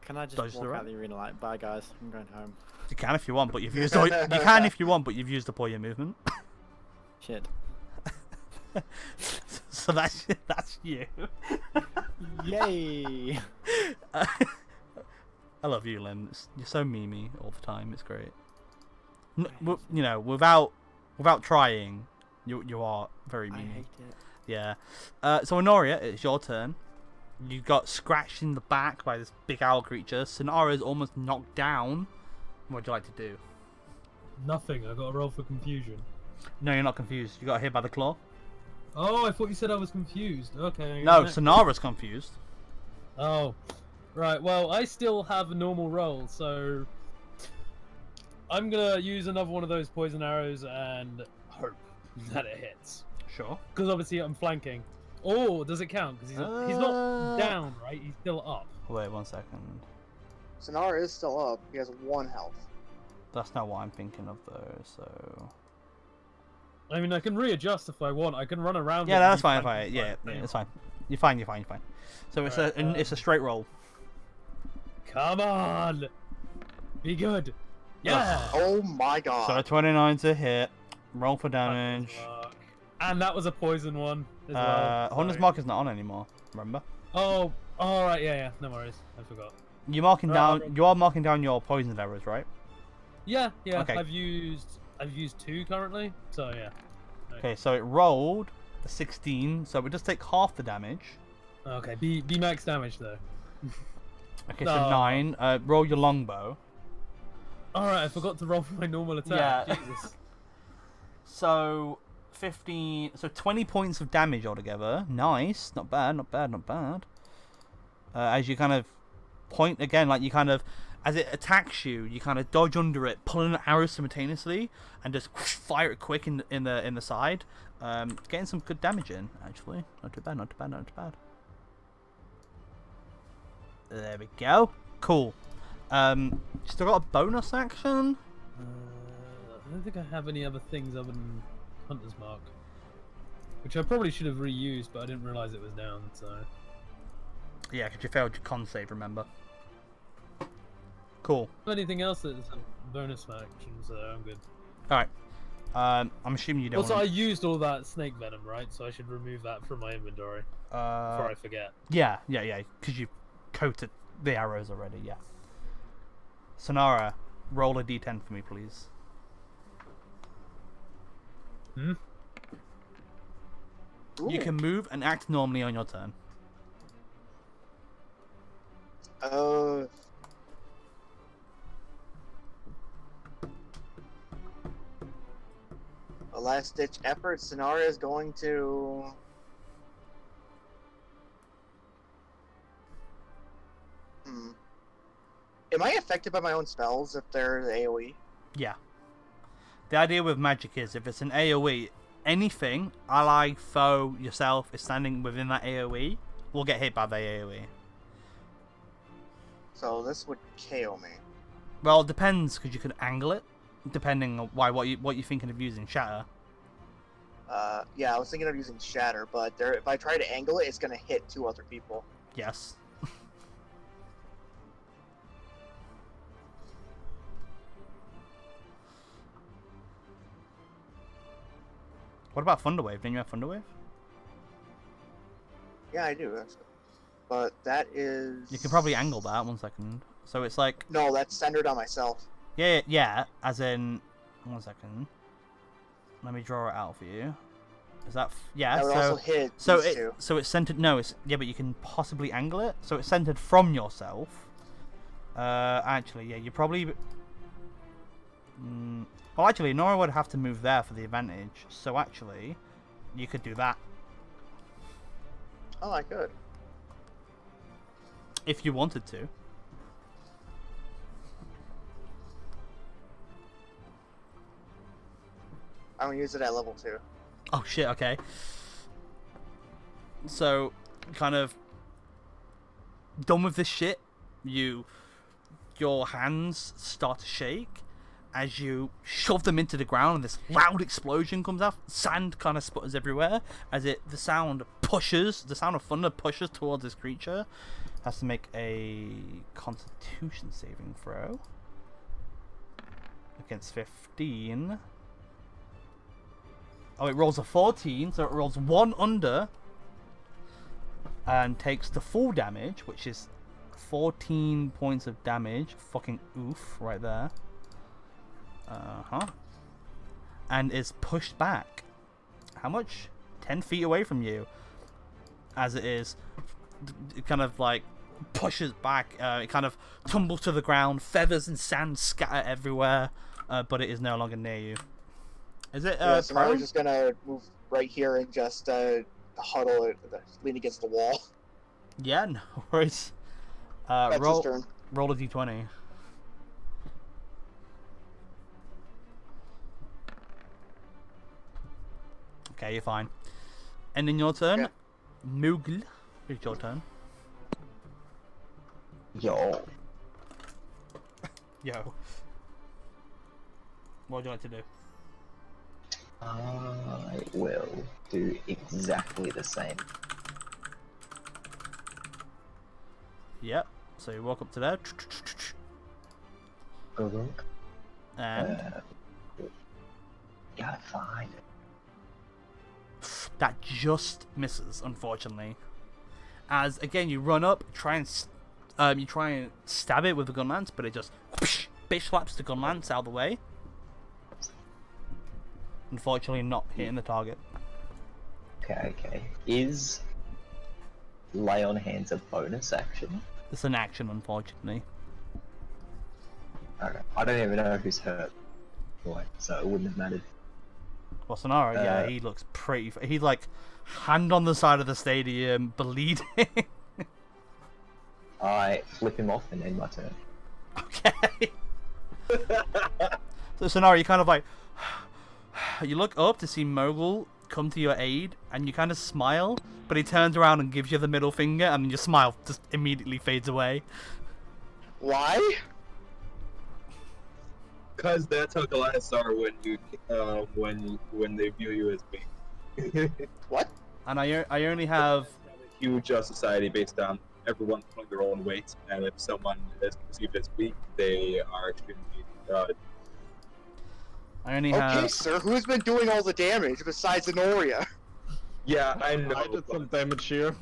Can I just Dodge to the walk right. out the arena like, bye guys, I'm going home. You can if you want, but you've used all. You can if you want, but you've used up all your movement. Shit. So that's you. Yay! I love you, Lynn. You're so memey all the time. It's great. You know, without trying, you are very memey. I hate it. Yeah. So Honoria, it's your turn. You got scratched in the back by this big owl creature. Sonara's almost knocked down. What would you like to do? Nothing. I got a roll for confusion. No, you're not confused. You got hit by the claw. Oh, I thought you said I was confused. Okay. No, Sonara's confused. Oh, right. Well, I still have a normal roll, so I'm gonna use another one of those poison arrows and hope that it hits. Sure. Because obviously I'm flanking. Oh, does it count? Because he's not down, right? He's still up. Wait 1 second. Sonara is still up. He has 1 health. That's not what I'm thinking of though. So. I mean, I can readjust if I want. I can run around. Yeah, that's fine. Yeah, it's fine. You're fine. So it's Right, it's a straight roll. Come on, be good. Yeah. Oh my god. So 29 to hit. Roll for damage. And that was a poison one as well. Hunter's sorry. mark is not on anymore. Remember? Oh, all right. Yeah. No worries. I forgot. You're marking Right, down. You are marking down your poison arrows, right? Yeah. Okay. I've used 2 currently, so yeah. Okay, so it rolled a 16, so it does take half the damage. Okay, be max damage though. Okay, so 9. Roll your longbow. Alright, I forgot to roll for my normal attack. Yeah. Jesus. So 15. So 20 points of damage altogether. Nice. Not bad. As you kind of point again, like you kind of, as it attacks you, you kind of dodge under it, pulling an arrow simultaneously, and just fire it quick in the side. Getting some good damage in, actually. Not too bad. There we go. Cool. Still got a bonus action? I don't think I have any other things other than Hunter's Mark. Which I probably should have reused, but I didn't realise it was down, so... Yeah, because you failed your con save, remember? Cool. Anything else that's a bonus action, so I'm good. Alright. I'm assuming you don't Also, wanna... I used all that snake venom, right? So I should remove that from my inventory before I forget. Yeah, because you coated the arrows already, yeah. Sonara, roll a d10 for me, please. Hmm? You can move and act normally on your turn. A last-ditch effort. Sonara is going to... Am I affected by my own spells if they're AoE? Yeah. The idea with magic is if it's an AoE, anything, ally, foe, yourself, is standing within that AoE, will get hit by the AoE. So this would KO me. Well, it depends, because you could angle it, depending on what you're thinking of using. Shatter. Yeah, I was thinking of using Shatter, but if I try to angle it, it's going to hit 2 other people. Yes. What about Thunderwave? Didn't you have Thunderwave? Yeah, I do, actually. But that is... You can probably angle that. 1 second. So it's like... No, that's centered on myself. Yeah, as in... 1 second. Let me draw it out for you. Is that... Yeah, that would so... also hit so these 2. So it's centered... No, it's... Yeah, but you can possibly angle it. So it's centered from yourself. Actually, yeah, you probably... Well, actually, Nora would have to move there for the advantage. So actually, you could do that. Oh, I could. If you wanted to. I don't use it at level 2. Oh shit, okay. So, kind of done with this shit, your hands start to shake as you shove them into the ground and this loud explosion comes out. Sand kind of sputters everywhere as the sound of thunder pushes towards this creature. Has to make a constitution saving throw. against 15. Oh, it rolls a 14, so it rolls 1 under and takes the full damage, which is 14 points of damage. Fucking oof, right there. And is pushed back. How much? 10 feet away from you. As it is, it kind of like pushes back. It kind of tumbles to the ground. Feathers and sand scatter everywhere. But it is no longer near you. Is it? Yeah, so now we're just gonna move right here and just huddle it, lean against the wall. Yeah, no worries. That's his turn. Roll a d20. Okay, you're fine. Ending your turn. Okay. Moogle, it's your turn. Yo. Yo. What would you like to do? I will do exactly the same. Yep. So you walk up to there. And Yeah, fine. that just misses, unfortunately. As again, you run up, try and stab it with the gun lance, but it just bitch slaps the gun lance out of the way. Unfortunately, not hitting the target. Okay. Is lay on hands a bonus action? It's an action, unfortunately. Okay. I don't even know who's hurt. Boy, so it wouldn't have mattered. Well, Sonara, yeah, he looks pretty. He's like hand on the side of the stadium, bleeding. I flip him off and end my turn. Okay. So Sonara, you kind of like you look up to see Mogul come to your aid, and you kind of smile, but he turns around and gives you the middle finger, and your smile just immediately fades away. Why? Because that's how Goliaths are when you when they view you as weak. What? And I only have Huge society based on everyone pulling their own weight, and if someone is perceived as weak, they are extremely I only Okay, have sir, who's been doing all the damage besides Enoria? Yeah, I know. I did some damage here.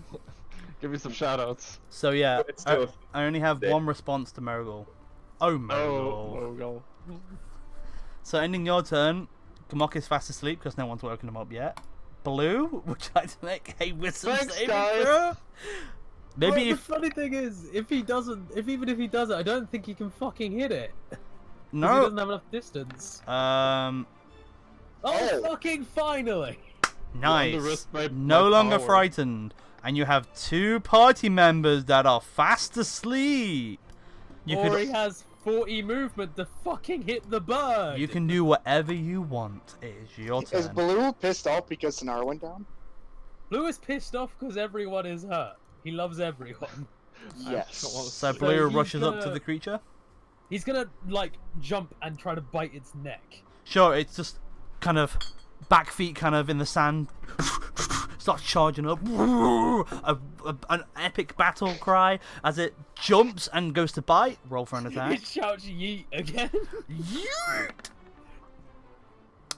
Give me some shoutouts. so yeah. It's still I only have thick. one response to Mogul. Oh, Mogul. Mogul. So ending your turn, Gamok is fast asleep because no one's woken him up yet. Blue, would you like to make a wisdom Thanks, saving guys. throw? Maybe Well, if the funny thing is, even if he does it, I don't think he can fucking hit it. 'Cause he no. doesn't have enough distance. Oh. Fucking finally! Nice. underestimate No my longer power. frightened, and you have 2 party members that are fast asleep. You Or could he has 40 movement to fucking hit the bird. you can do whatever you want. It is your Is turn. Blue pissed off because Sonara went down? Blue is pissed off because everyone is hurt. He loves everyone. Yes. So So Blue he's rushes up to gonna- the creature. He's gonna like jump and try to bite its neck. Sure, it's just kind of back feet kind of in the sand. Starts charging up. An epic battle cry as it jumps and goes to bite. Roll for an It attack. shouts yeet again. Yeet!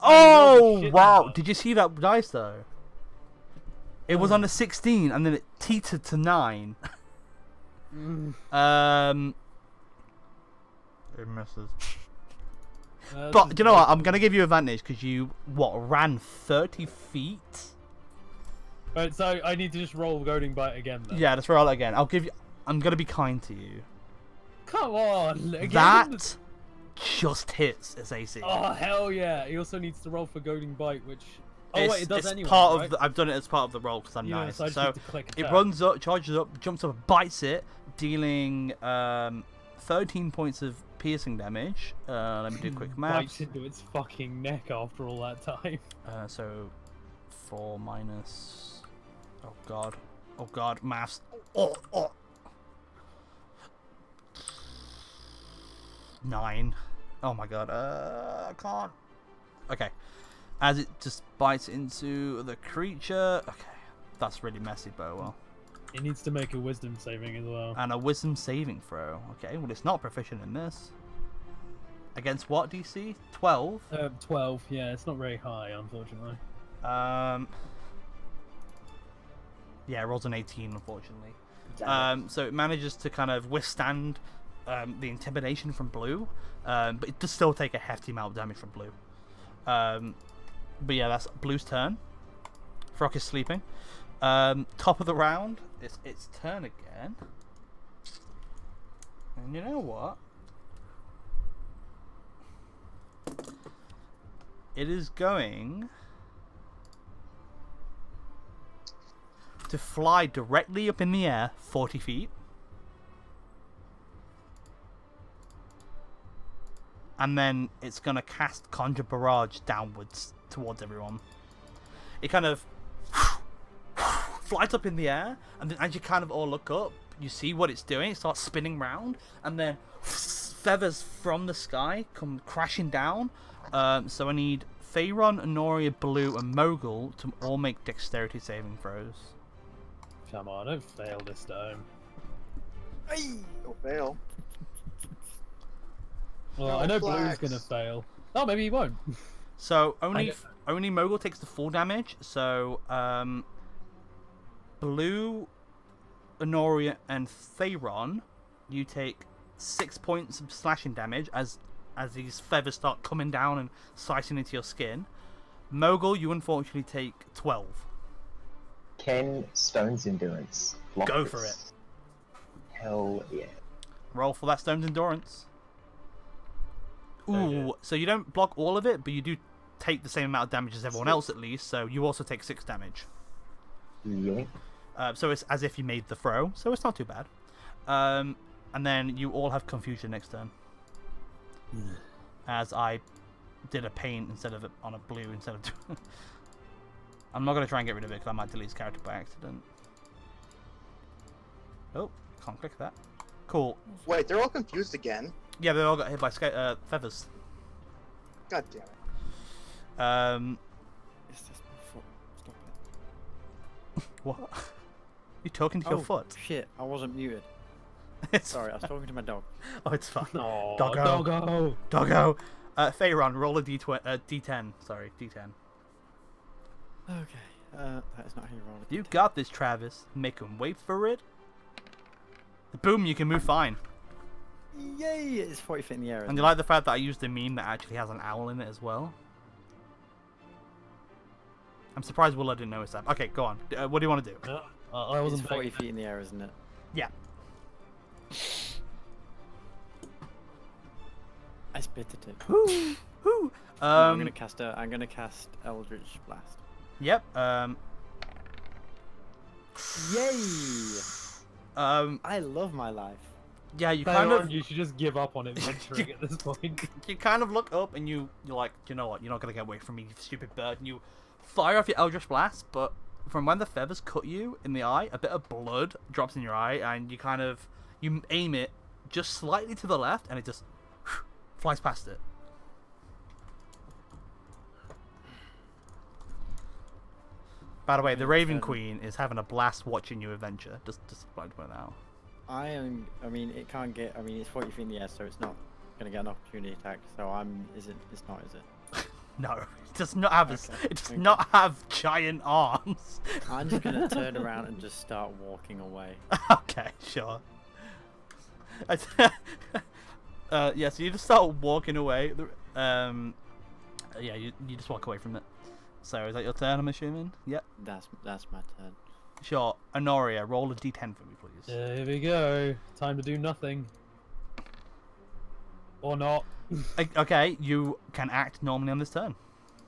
I know the Oh shit wow! now. Did you see that dice though? It was on a 16 and then it teetered to 9. It misses. But you know what? I'm gonna give you advantage because you ran 30 feet. Right, so I need to just roll goading bite again then. Yeah, let's roll it again. I'm gonna be kind to you. Come on, again. That just hits its AC. Oh hell yeah! He also needs to roll for goading bite, which wait, it does it's anyway. part right? of I've done it as part of the roll because I'm Yeah, nice. so I just So need to click it attack. runs up, charges up, jumps up, bites it, dealing 13 points of piercing damage. Let me do quick Bites math. into its fucking neck after all that time. So 4 minus. Oh god, maths. Oh. 9. Oh my god. I can't. Okay. As it just bites into the creature. Okay. That's really messy, but well. It needs to make a wisdom saving as well. And a wisdom saving throw. Okay, well it's not proficient in this. Against what DC? 12? 12, yeah, it's not very high, unfortunately. Yeah, it rolls an 18, unfortunately. So it manages to kind of withstand the intimidation from blue, but it does still take a hefty amount of damage from blue. But yeah, that's blue's turn. Frock is sleeping. Top of the round, it's its turn again. And you know what? It is going to fly directly up in the air 40 feet. And then it's going to cast Conjure Barrage downwards towards everyone. It kind of flies up in the air, and then as you kind of all look up, you see what it's doing. It starts spinning round, and then feathers from the sky come crashing down. So I need Faerun, Honoria, Blue, and Mogul to all make dexterity saving throws. Come on, don't fail this time. Don't fail. Well, I know Blue's gonna fail. Oh, maybe he won't. So only Mogul takes the full damage. So Blue, Honoria, and Faerun, you take 6 points of slashing damage as these feathers start coming down and slicing into your skin. Mogul, you unfortunately take 12. Can Stone's Endurance block Go this? for it. Hell yeah. Roll for that Stone's Endurance. Ooh, so you don't block all of it, but you do take the same amount of damage as everyone else at least, so you also take 6 damage. Yoink. So it's as if you made the throw, so it's not too bad. And then you all have confusion next turn. As I did a paint instead of on a blue instead of... I'm not going to try and get rid of it because I might delete his character by accident. Oh, can't click that. Cool. Wait, they're all confused again. Yeah, they all got hit by feathers. God damn it. Is this my foot? Stop it. What? You talking to your foot? Shit, I wasn't muted. Sorry, I was talking to my dog. Oh, it's fine. No, Doggo. Doggo. Faerun, roll a D10. Sorry, D10. Okay, that is not how you roll it. You got this, Travis. Make him wait for it. Boom, you can move fine. Yay! It's 40 feet in the air. And you like the fact that I used a meme that actually has an owl in it as well? I'm surprised Willa didn't notice that. Okay, go on. What do you want to do? I wasn't 40 feet in the air, isn't it? Yeah. I spit at it. Whoo! Whoo! I'm gonna cast Eldritch Blast. Yep. Yay! I love my life. Yeah, you kind of. You should just give up on adventuring at this point. You kind of look up and you're like, you know what? You're not gonna get away from me, you stupid bird. And you fire off your Eldritch Blast, but from when the feathers cut you in the eye, a bit of blood drops in your eye, and you aim it just slightly to the left, and it just flies past it. By the way, the Raven Queen is having a blast watching you adventure. Just point it out. I mean, it can't get. I mean, it's 40 feet in the air, so it's not gonna get an opportunity attack. So it's not, is it? No, it does not have it does not have giant arms. I'm just gonna turn around and just start walking away. Okay, sure. Yeah, so you just start walking away. Yeah, you just walk away from it. So is that your turn? I'm assuming. Yep. That's my turn. Sure. Honoria, roll a d10 for me, please. Here we go. Time to do nothing. Or not. Okay, you can act normally on this turn.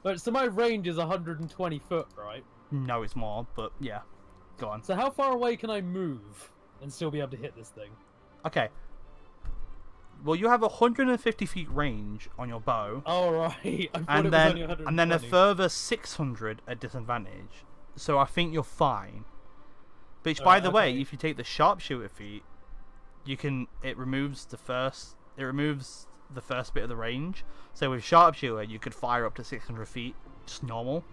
But so my range is 120 foot, right? No, it's more, but yeah. Go on. So how far away can I move and still be able to hit this thing? Okay. Well, you have 150 feet range on your bow. Oh, right. I thought and it was then only 120. and then a further 600 at disadvantage. So I think you're fine. Which, by the way, if you take the sharpshooter feat, it removes the first bit of the range. So with sharpshooter, you could fire up to 600 feet, just normal.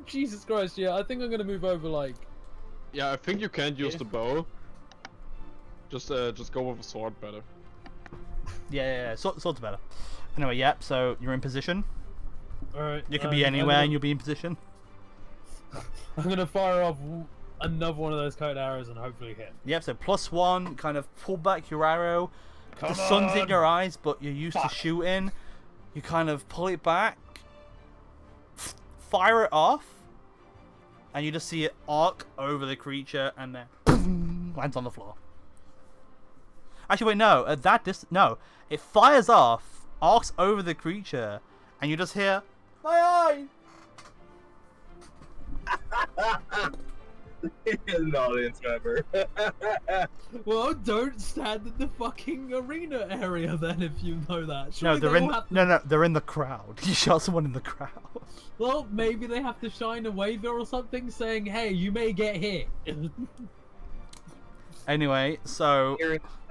Jesus Christ! Yeah, I think I'm gonna move over like. Yeah, I think you can't use the bow. Just go with a sword better. Yeah. Swords better. Anyway, yep. So you're in position. All right. You could be anywhere, and you'll be in position. I'm gonna fire off another one of those code arrows and hopefully hit. Yep. So +1, kind of pull back your arrow. Come The sun's in on! your eyes, but you're used Fuck. to shooting. You kind of pull it back, fire it off, and you just see it arc over the creature, and then boom, lands on the floor. Actually, wait, no. At that distance, no. It fires off, arcs over the creature, and you just hear, "My eye!" An audience member. Well, don't stand in the fucking arena area then if you know that. No, Surely they're they in. all have to- No, they're in the crowd. You shot someone in the crowd. Well, maybe they have to shine a waiver or something saying, "Hey, you may get hit." Anyway, so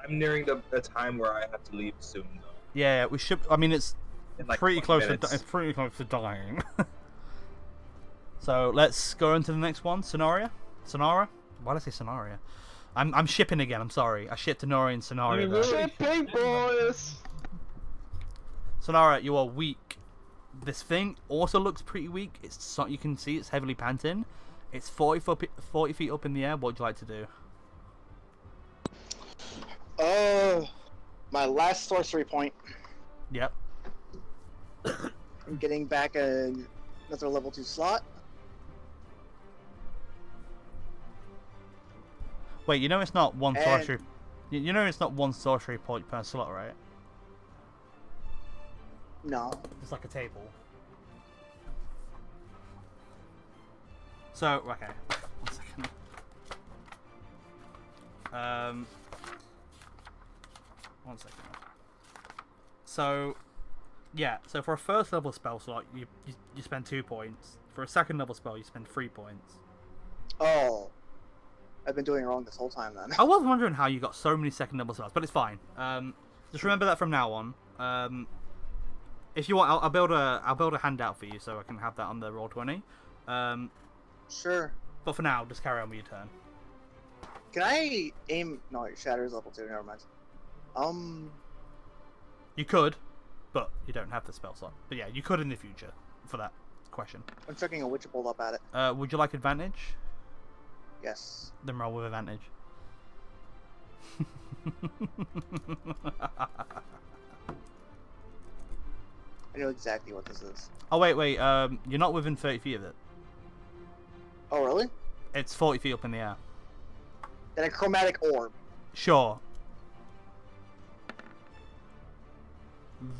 I'm nearing the time where I have to leave soon, though. yeah, we should. I mean, it's In like pretty 20 close. minutes. It's pretty close to dying. So let's go into the next one. Sonara. Why did I say Sonara? I'm shipping again. I'm sorry. I shipped Sonara and Sonara. there. Shipping, boys! Sonara, you are weak. This thing also looks pretty weak. You can see it's heavily panting. It's 40 feet up in the air. What would you like to do? My last sorcery point. Yep. I'm getting back another level 2 slot. Wait, you know it's not one And- sorcery. You know it's not one sorcery point per slot, right? No. It's like a table. So, okay. 1 second. One second. So, yeah. So for a first level spell slot, you spend 2 points. For a second level spell, you spend 3 points. Oh. I've been doing it wrong this whole time then. I was wondering how you got so many second level spells, but it's fine. Just remember that from now on. If you want, I'll build a handout for you so I can have that on the Roll20. Sure. But for now, just carry on with your turn. Can I aim? No, Shatter's level 2. Never mind. You could, but you don't have the spell slot. But yeah, you could in the future for that question. I'm chucking a Witch Bolt up at it. Would you like advantage? Yes. Then roll with advantage. I know exactly what this is. Oh wait. You're not within 30 feet of it. Oh, really? It's 40 feet up in the air. Then a chromatic orb. Sure.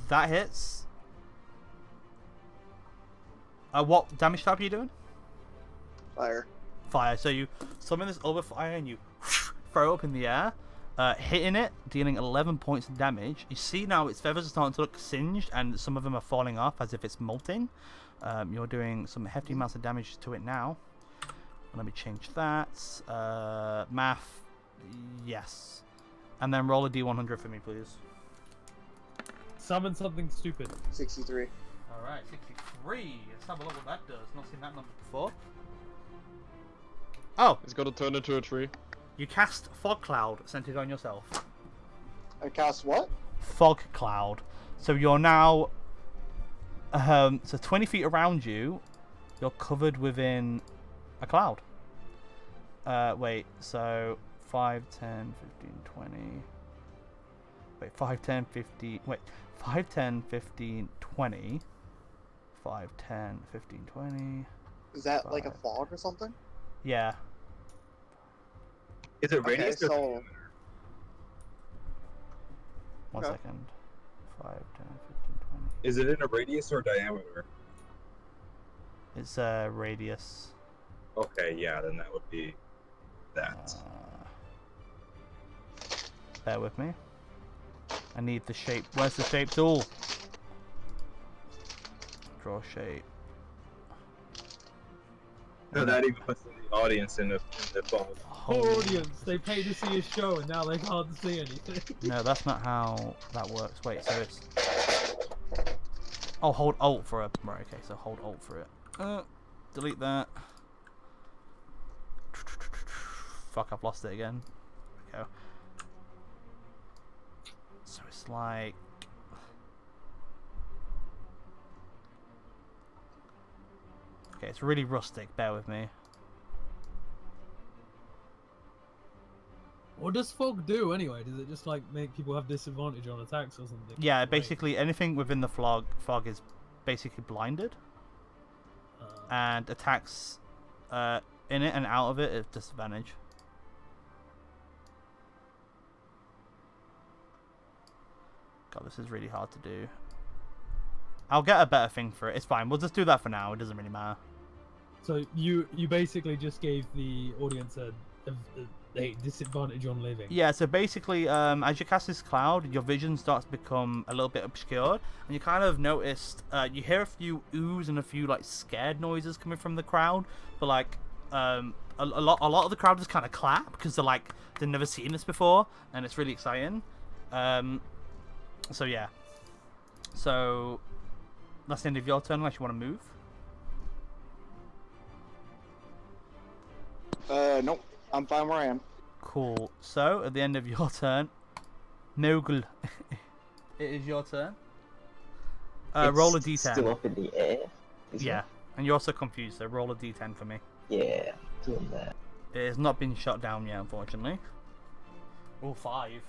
That hits. What damage type are you doing? Fire. Fire. So you summon this other fire and you throw it up in the air, hitting it, dealing 11 points of damage. You see now its feathers are starting to look singed and some of them are falling off as if it's molting. You're doing some hefty amounts of damage to it now. Let me change that. Math. Yes. And then roll a d100 for me, please. Summon something stupid. 63. Alright, 63. Let's have a look what that does. Not seen that number before. Oh! It's gonna turn into a tree. You cast Fog Cloud centered on yourself. I cast what? Fog Cloud. So you're now... so 20 feet around you, you're covered within a cloud. Wait, so 5, 10, 15, 20... Wait, 5, 10, 15... Wait, 5, 10, 15, 20... 5, 10, 15, 20... Is that like a 5. fog or something? Yeah. Is it Okay, radius or so 1 Okay. second. 5, 10, 15, 20... is it in a radius or diameter? It's radius. Okay, yeah, then that would be that. Bear with me. I need the shape. Where's the shape tool? Draw shape. No, that even puts the audience in the phone. Poor audience, they pay to see a show and now they can't see anything. No, that's not how that works. Wait, so it's... Oh, hold Alt for it. Right, okay, so hold Alt for it. Delete that. Fuck, I've lost it again. There we go. So it's like... Okay, it's really rustic, bear with me. What does fog do anyway? Does it just like make people have disadvantage on attacks or something? Yeah, basically anything within the fog is basically blinded. And attacks in it and out of it at disadvantage. God, this is really hard to do. I'll get a better thing for it. It's fine. We'll just do that for now. It doesn't really matter. So you basically just gave the audience a disadvantage on living. Yeah, so basically, as you cast this cloud, your vision starts to become a little bit obscured, and you kind of noticed, you hear a few oohs and a few like scared noises coming from the crowd, but like a lot of the crowd just kind of clap because they've never seen this before, and it's really exciting. So yeah, so that's the end of your turn unless you want to move. Nope. I'm fine where I am. Cool. So, at the end of your turn, Mogul, it is your turn. Roll a d10. Still up in the air. Yeah, and you're also confused, so roll a d10 for me. Yeah, doing that. It has not been shot down yet, unfortunately. Oh, 5. 1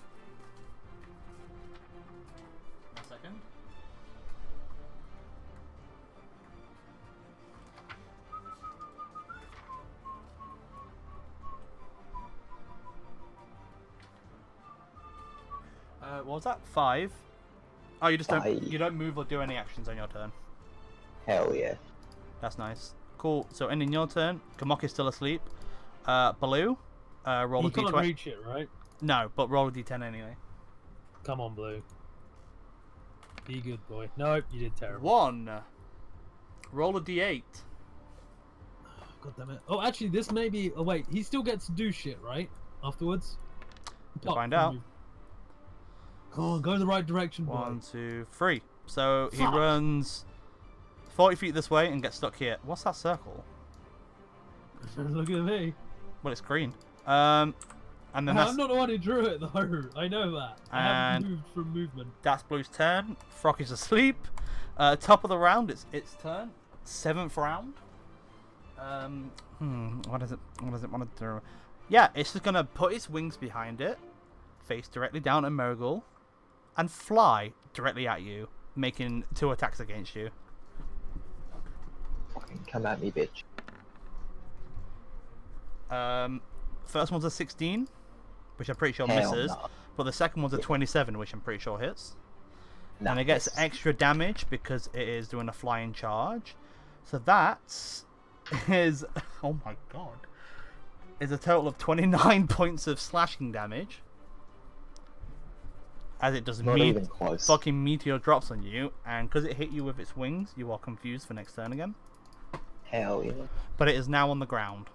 second. What was that? 5? Oh, you just don't move or do any actions on your turn. Hell yeah. That's nice. Cool. So ending your turn, Kamok is still asleep. Baloo, roll a d20. You can't reach it, right? No, but roll a d10 anyway. Come on, Blue. Be good, boy. No, you did terrible. 1. Roll a d8. God damn it. Oh, actually, this may be... Oh, wait. He still gets to do shit, right? Afterwards? We'll find out. Come on, go in the right direction, boy. 1, 2, 3. So he runs 40 feet this way and gets stuck here. What's that circle? Look at me. Well, it's green. And then I'm not the one who drew it, though. I know that. I haven't moved from movement. That's Blue's turn. Frock is asleep. Top of the round, it's its turn. 7th round. What does it want to do? Yeah, it's just gonna put its wings behind it, face directly down at Mogul, and fly directly at you, making 2 attacks against you. Fucking come at me, bitch. First one's a 16, which I'm pretty sure misses, but the second one's a 27, which I'm pretty sure hits. And it gets extra damage because it is doing a flying charge. So that is, oh my god, is a total of 29 points of slashing damage. As it does fucking meteor drops on you, and because it hit you with its wings, you are confused for next turn again. Hell yeah. But it is now on the ground.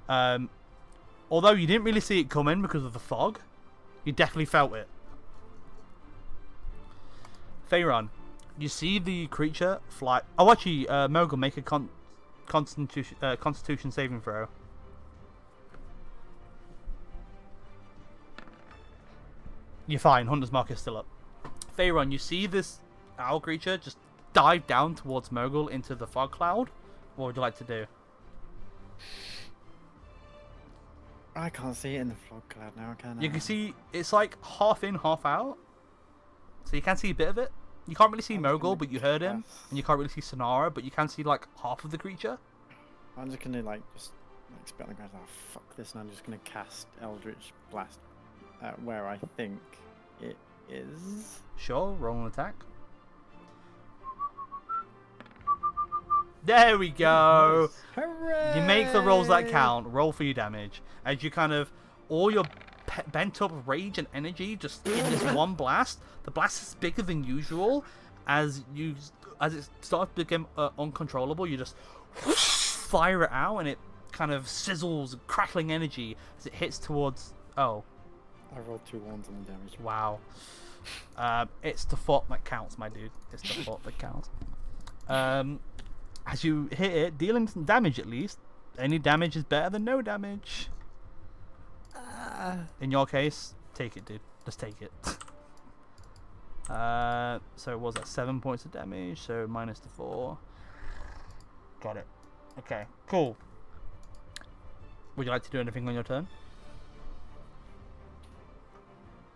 Although you didn't really see it coming because of the fog, you definitely felt it. Pharaon, you see the creature fly. Oh, actually, Mogul, make a Constitution saving throw. You're fine. Hunter's Mark is still up. Pharaon, you see this owl creature just dive down towards Mogul into the fog cloud. What would you like to do? I can't see it in the fog cloud now, can I? You can see it's like half in, half out. So you can see a bit of it. You can't really see Mogul, but you heard him. And you can't really see Sonara, but you can see like half of the creature. I'm just gonna spit on the ground. Oh fuck this! And I'm just gonna cast Eldritch Blast at where I think it is. Sure, roll an attack. There we go. Nice. Hooray! You make the rolls that count. Roll for your damage. As you kind of, all your bent up rage and energy just in this one blast. The blast is bigger than usual. As it starts to become uncontrollable, you just whoosh, fire it out, and it kind of sizzles, crackling energy as it hits towards. Oh. I rolled 2 1s on the damage. Wow. It's the thought that counts, my dude. It's the thought that counts. As you hit it, dealing some damage at least. Any damage is better than no damage. In your case, take it, dude. Just take it. So it was at 7 points of damage, so minus the 4. Got it. Okay, cool. Would you like to do anything on your turn?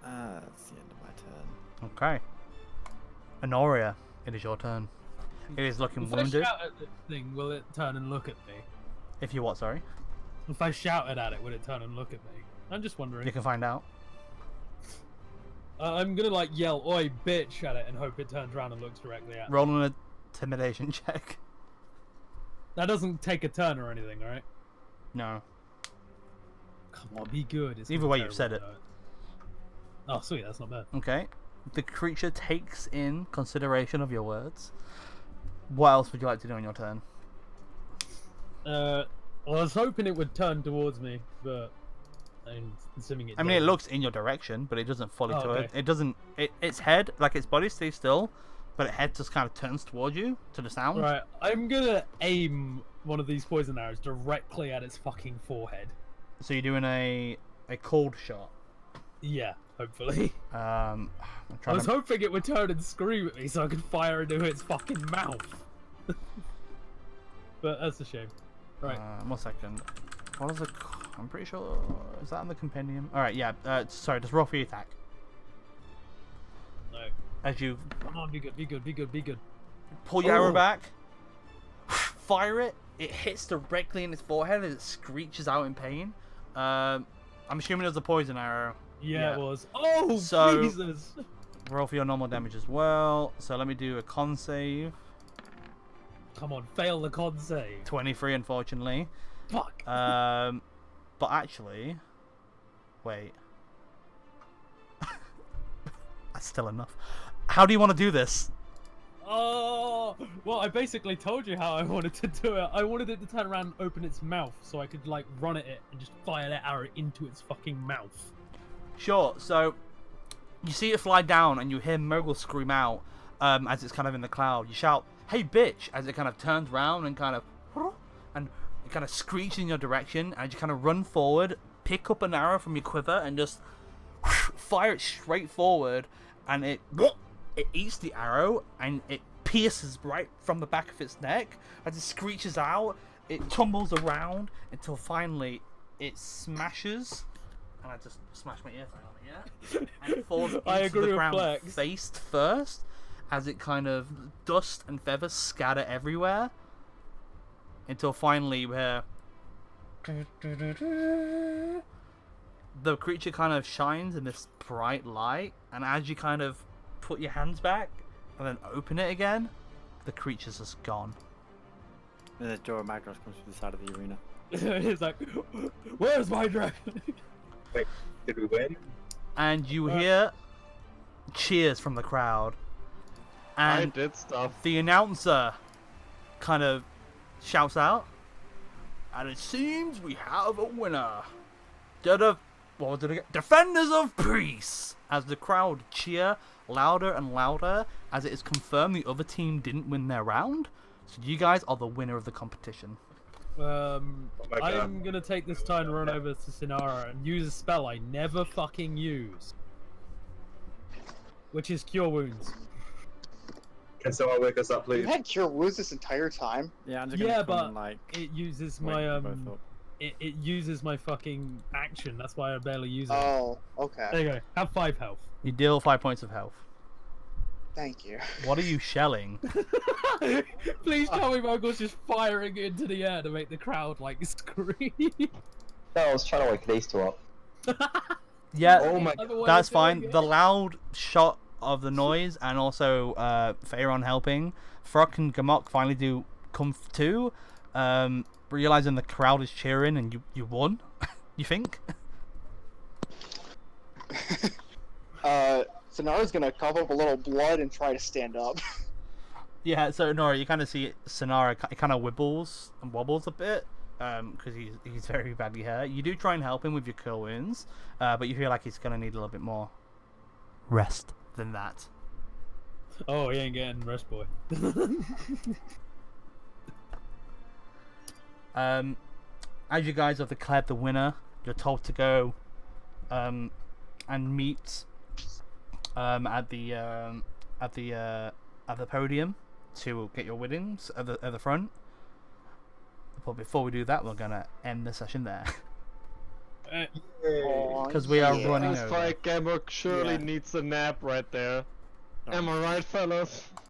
That's the end of my turn. Okay. Honoria, it is your turn. It is looking If wounded. I shout at the thing, will it turn and look at me? If you what, sorry? If I shouted at it, would it turn and look at me? I'm just wondering. You can find out. I'm gonna like yell "Oi, bitch" at it and hope it turns around and looks directly at me. Roll an intimidation check. That doesn't take a turn or anything, right? No. Come on, be good. It's Either gonna way, be you've said it. terrible, Oh, sweet, that's not bad. Okay. The creature takes in consideration of your words. What else would you like to do on your turn? Well, I was hoping it would turn towards me, but I'm assuming it. I mean, it doesn't. looks in your direction, but it doesn't fully Oh, to okay. it. It doesn't. Its head, like its body, stays still, but its head just kind of turns towards you to the sound. Right, I'm gonna aim one of these poison arrows directly at its fucking forehead. So you're doing a cold shot. Yeah, hopefully. I'm I trying was to. hoping it would turn and scream at me so I could fire into its fucking mouth. But that's a shame. Right. 1 second. What is the? I'm pretty sure. Is that in the compendium? All right. Yeah. Sorry. Just roll for your attack. No. As you Come on, be good, be good, be good, be good. pull your arrow Oh. back, fire it. It hits directly in its forehead as it screeches out in pain. I'm assuming it was a poison arrow. Yeah, it was. Oh, So- Jesus! Roll for your normal damage as well. So let me do a con save. Come on, fail the con save. 23, unfortunately. Fuck. But actually, wait. That's still enough. How do you want to do this? Oh, well, I basically told you how I wanted to do it. I wanted it to turn around and open its mouth so I could, like, run at it and just fire that arrow into its fucking mouth. Sure. So you see it fly down, and you hear Mogul scream out as it's kind of in the cloud. You shout, "Hey, bitch!" as it kind of turns round and kind of screeches in your direction, and you kind of run forward, pick up an arrow from your quiver, and just fire it straight forward, and it eats the arrow, and it pierces right from the back of its neck. As it screeches out, it tumbles around until finally it smashes. And I just smashed my earphone on it, yeah? And it falls I into agree the with ground Flex. face first, as it kind of dust and feathers scatter everywhere, until finally where the creature kind of shines in this bright light, and as you kind of put your hands back and then open it again, the creature's just gone. And the door of Magros comes through the side of the arena. It's like, where's my dragon? Wait, did we win? And you hear cheers from the crowd. I And did stuff. the announcer kind of shouts out, and it seems we have a winner. What was it again? Defenders of Peace! As the crowd cheer louder and louder, as it is confirmed the other team didn't win their round. So you guys are the winner of the competition. my God. I'm gonna take this time to run over to Sinara and use a spell I never fucking use. Which is Cure Wounds. Can someone wake us up, You please? had Cure Wounds this entire time? Yeah, I'm just Yeah, gonna come but and, like, it uses wake my you both up. it uses my fucking action. That's why I barely use it. Oh, okay. There you go. Have 5 health. You deal 5 points of health. Thank you. What are you shelling? Please tell me Mogul's just firing into the air to make the crowd like scream. No, I was trying to wake these two up. Yeah, Oh my- Other way that's of doing fine. it. The loud shot of the noise and also Faeron helping, Frog and Gamok finally do come to, realizing the crowd is cheering and you won. You think? Sonara's gonna cough up a little blood and try to stand up. Yeah. So Nora, you kind of see Sonara. It kind of wibbles and wobbles a bit, because he's very badly hurt. You do try and help him with your curl wounds, but you feel like he's gonna need a little bit more rest than that. Oh, he ain't getting rest, boy. As you guys have declared the winner, you're told to go and meet at the podium to get your winnings at the front. But before we do that, we're gonna end the session there. Because we are running This over. fight, Gamma surely needs a nap right there. Am I right, fellas?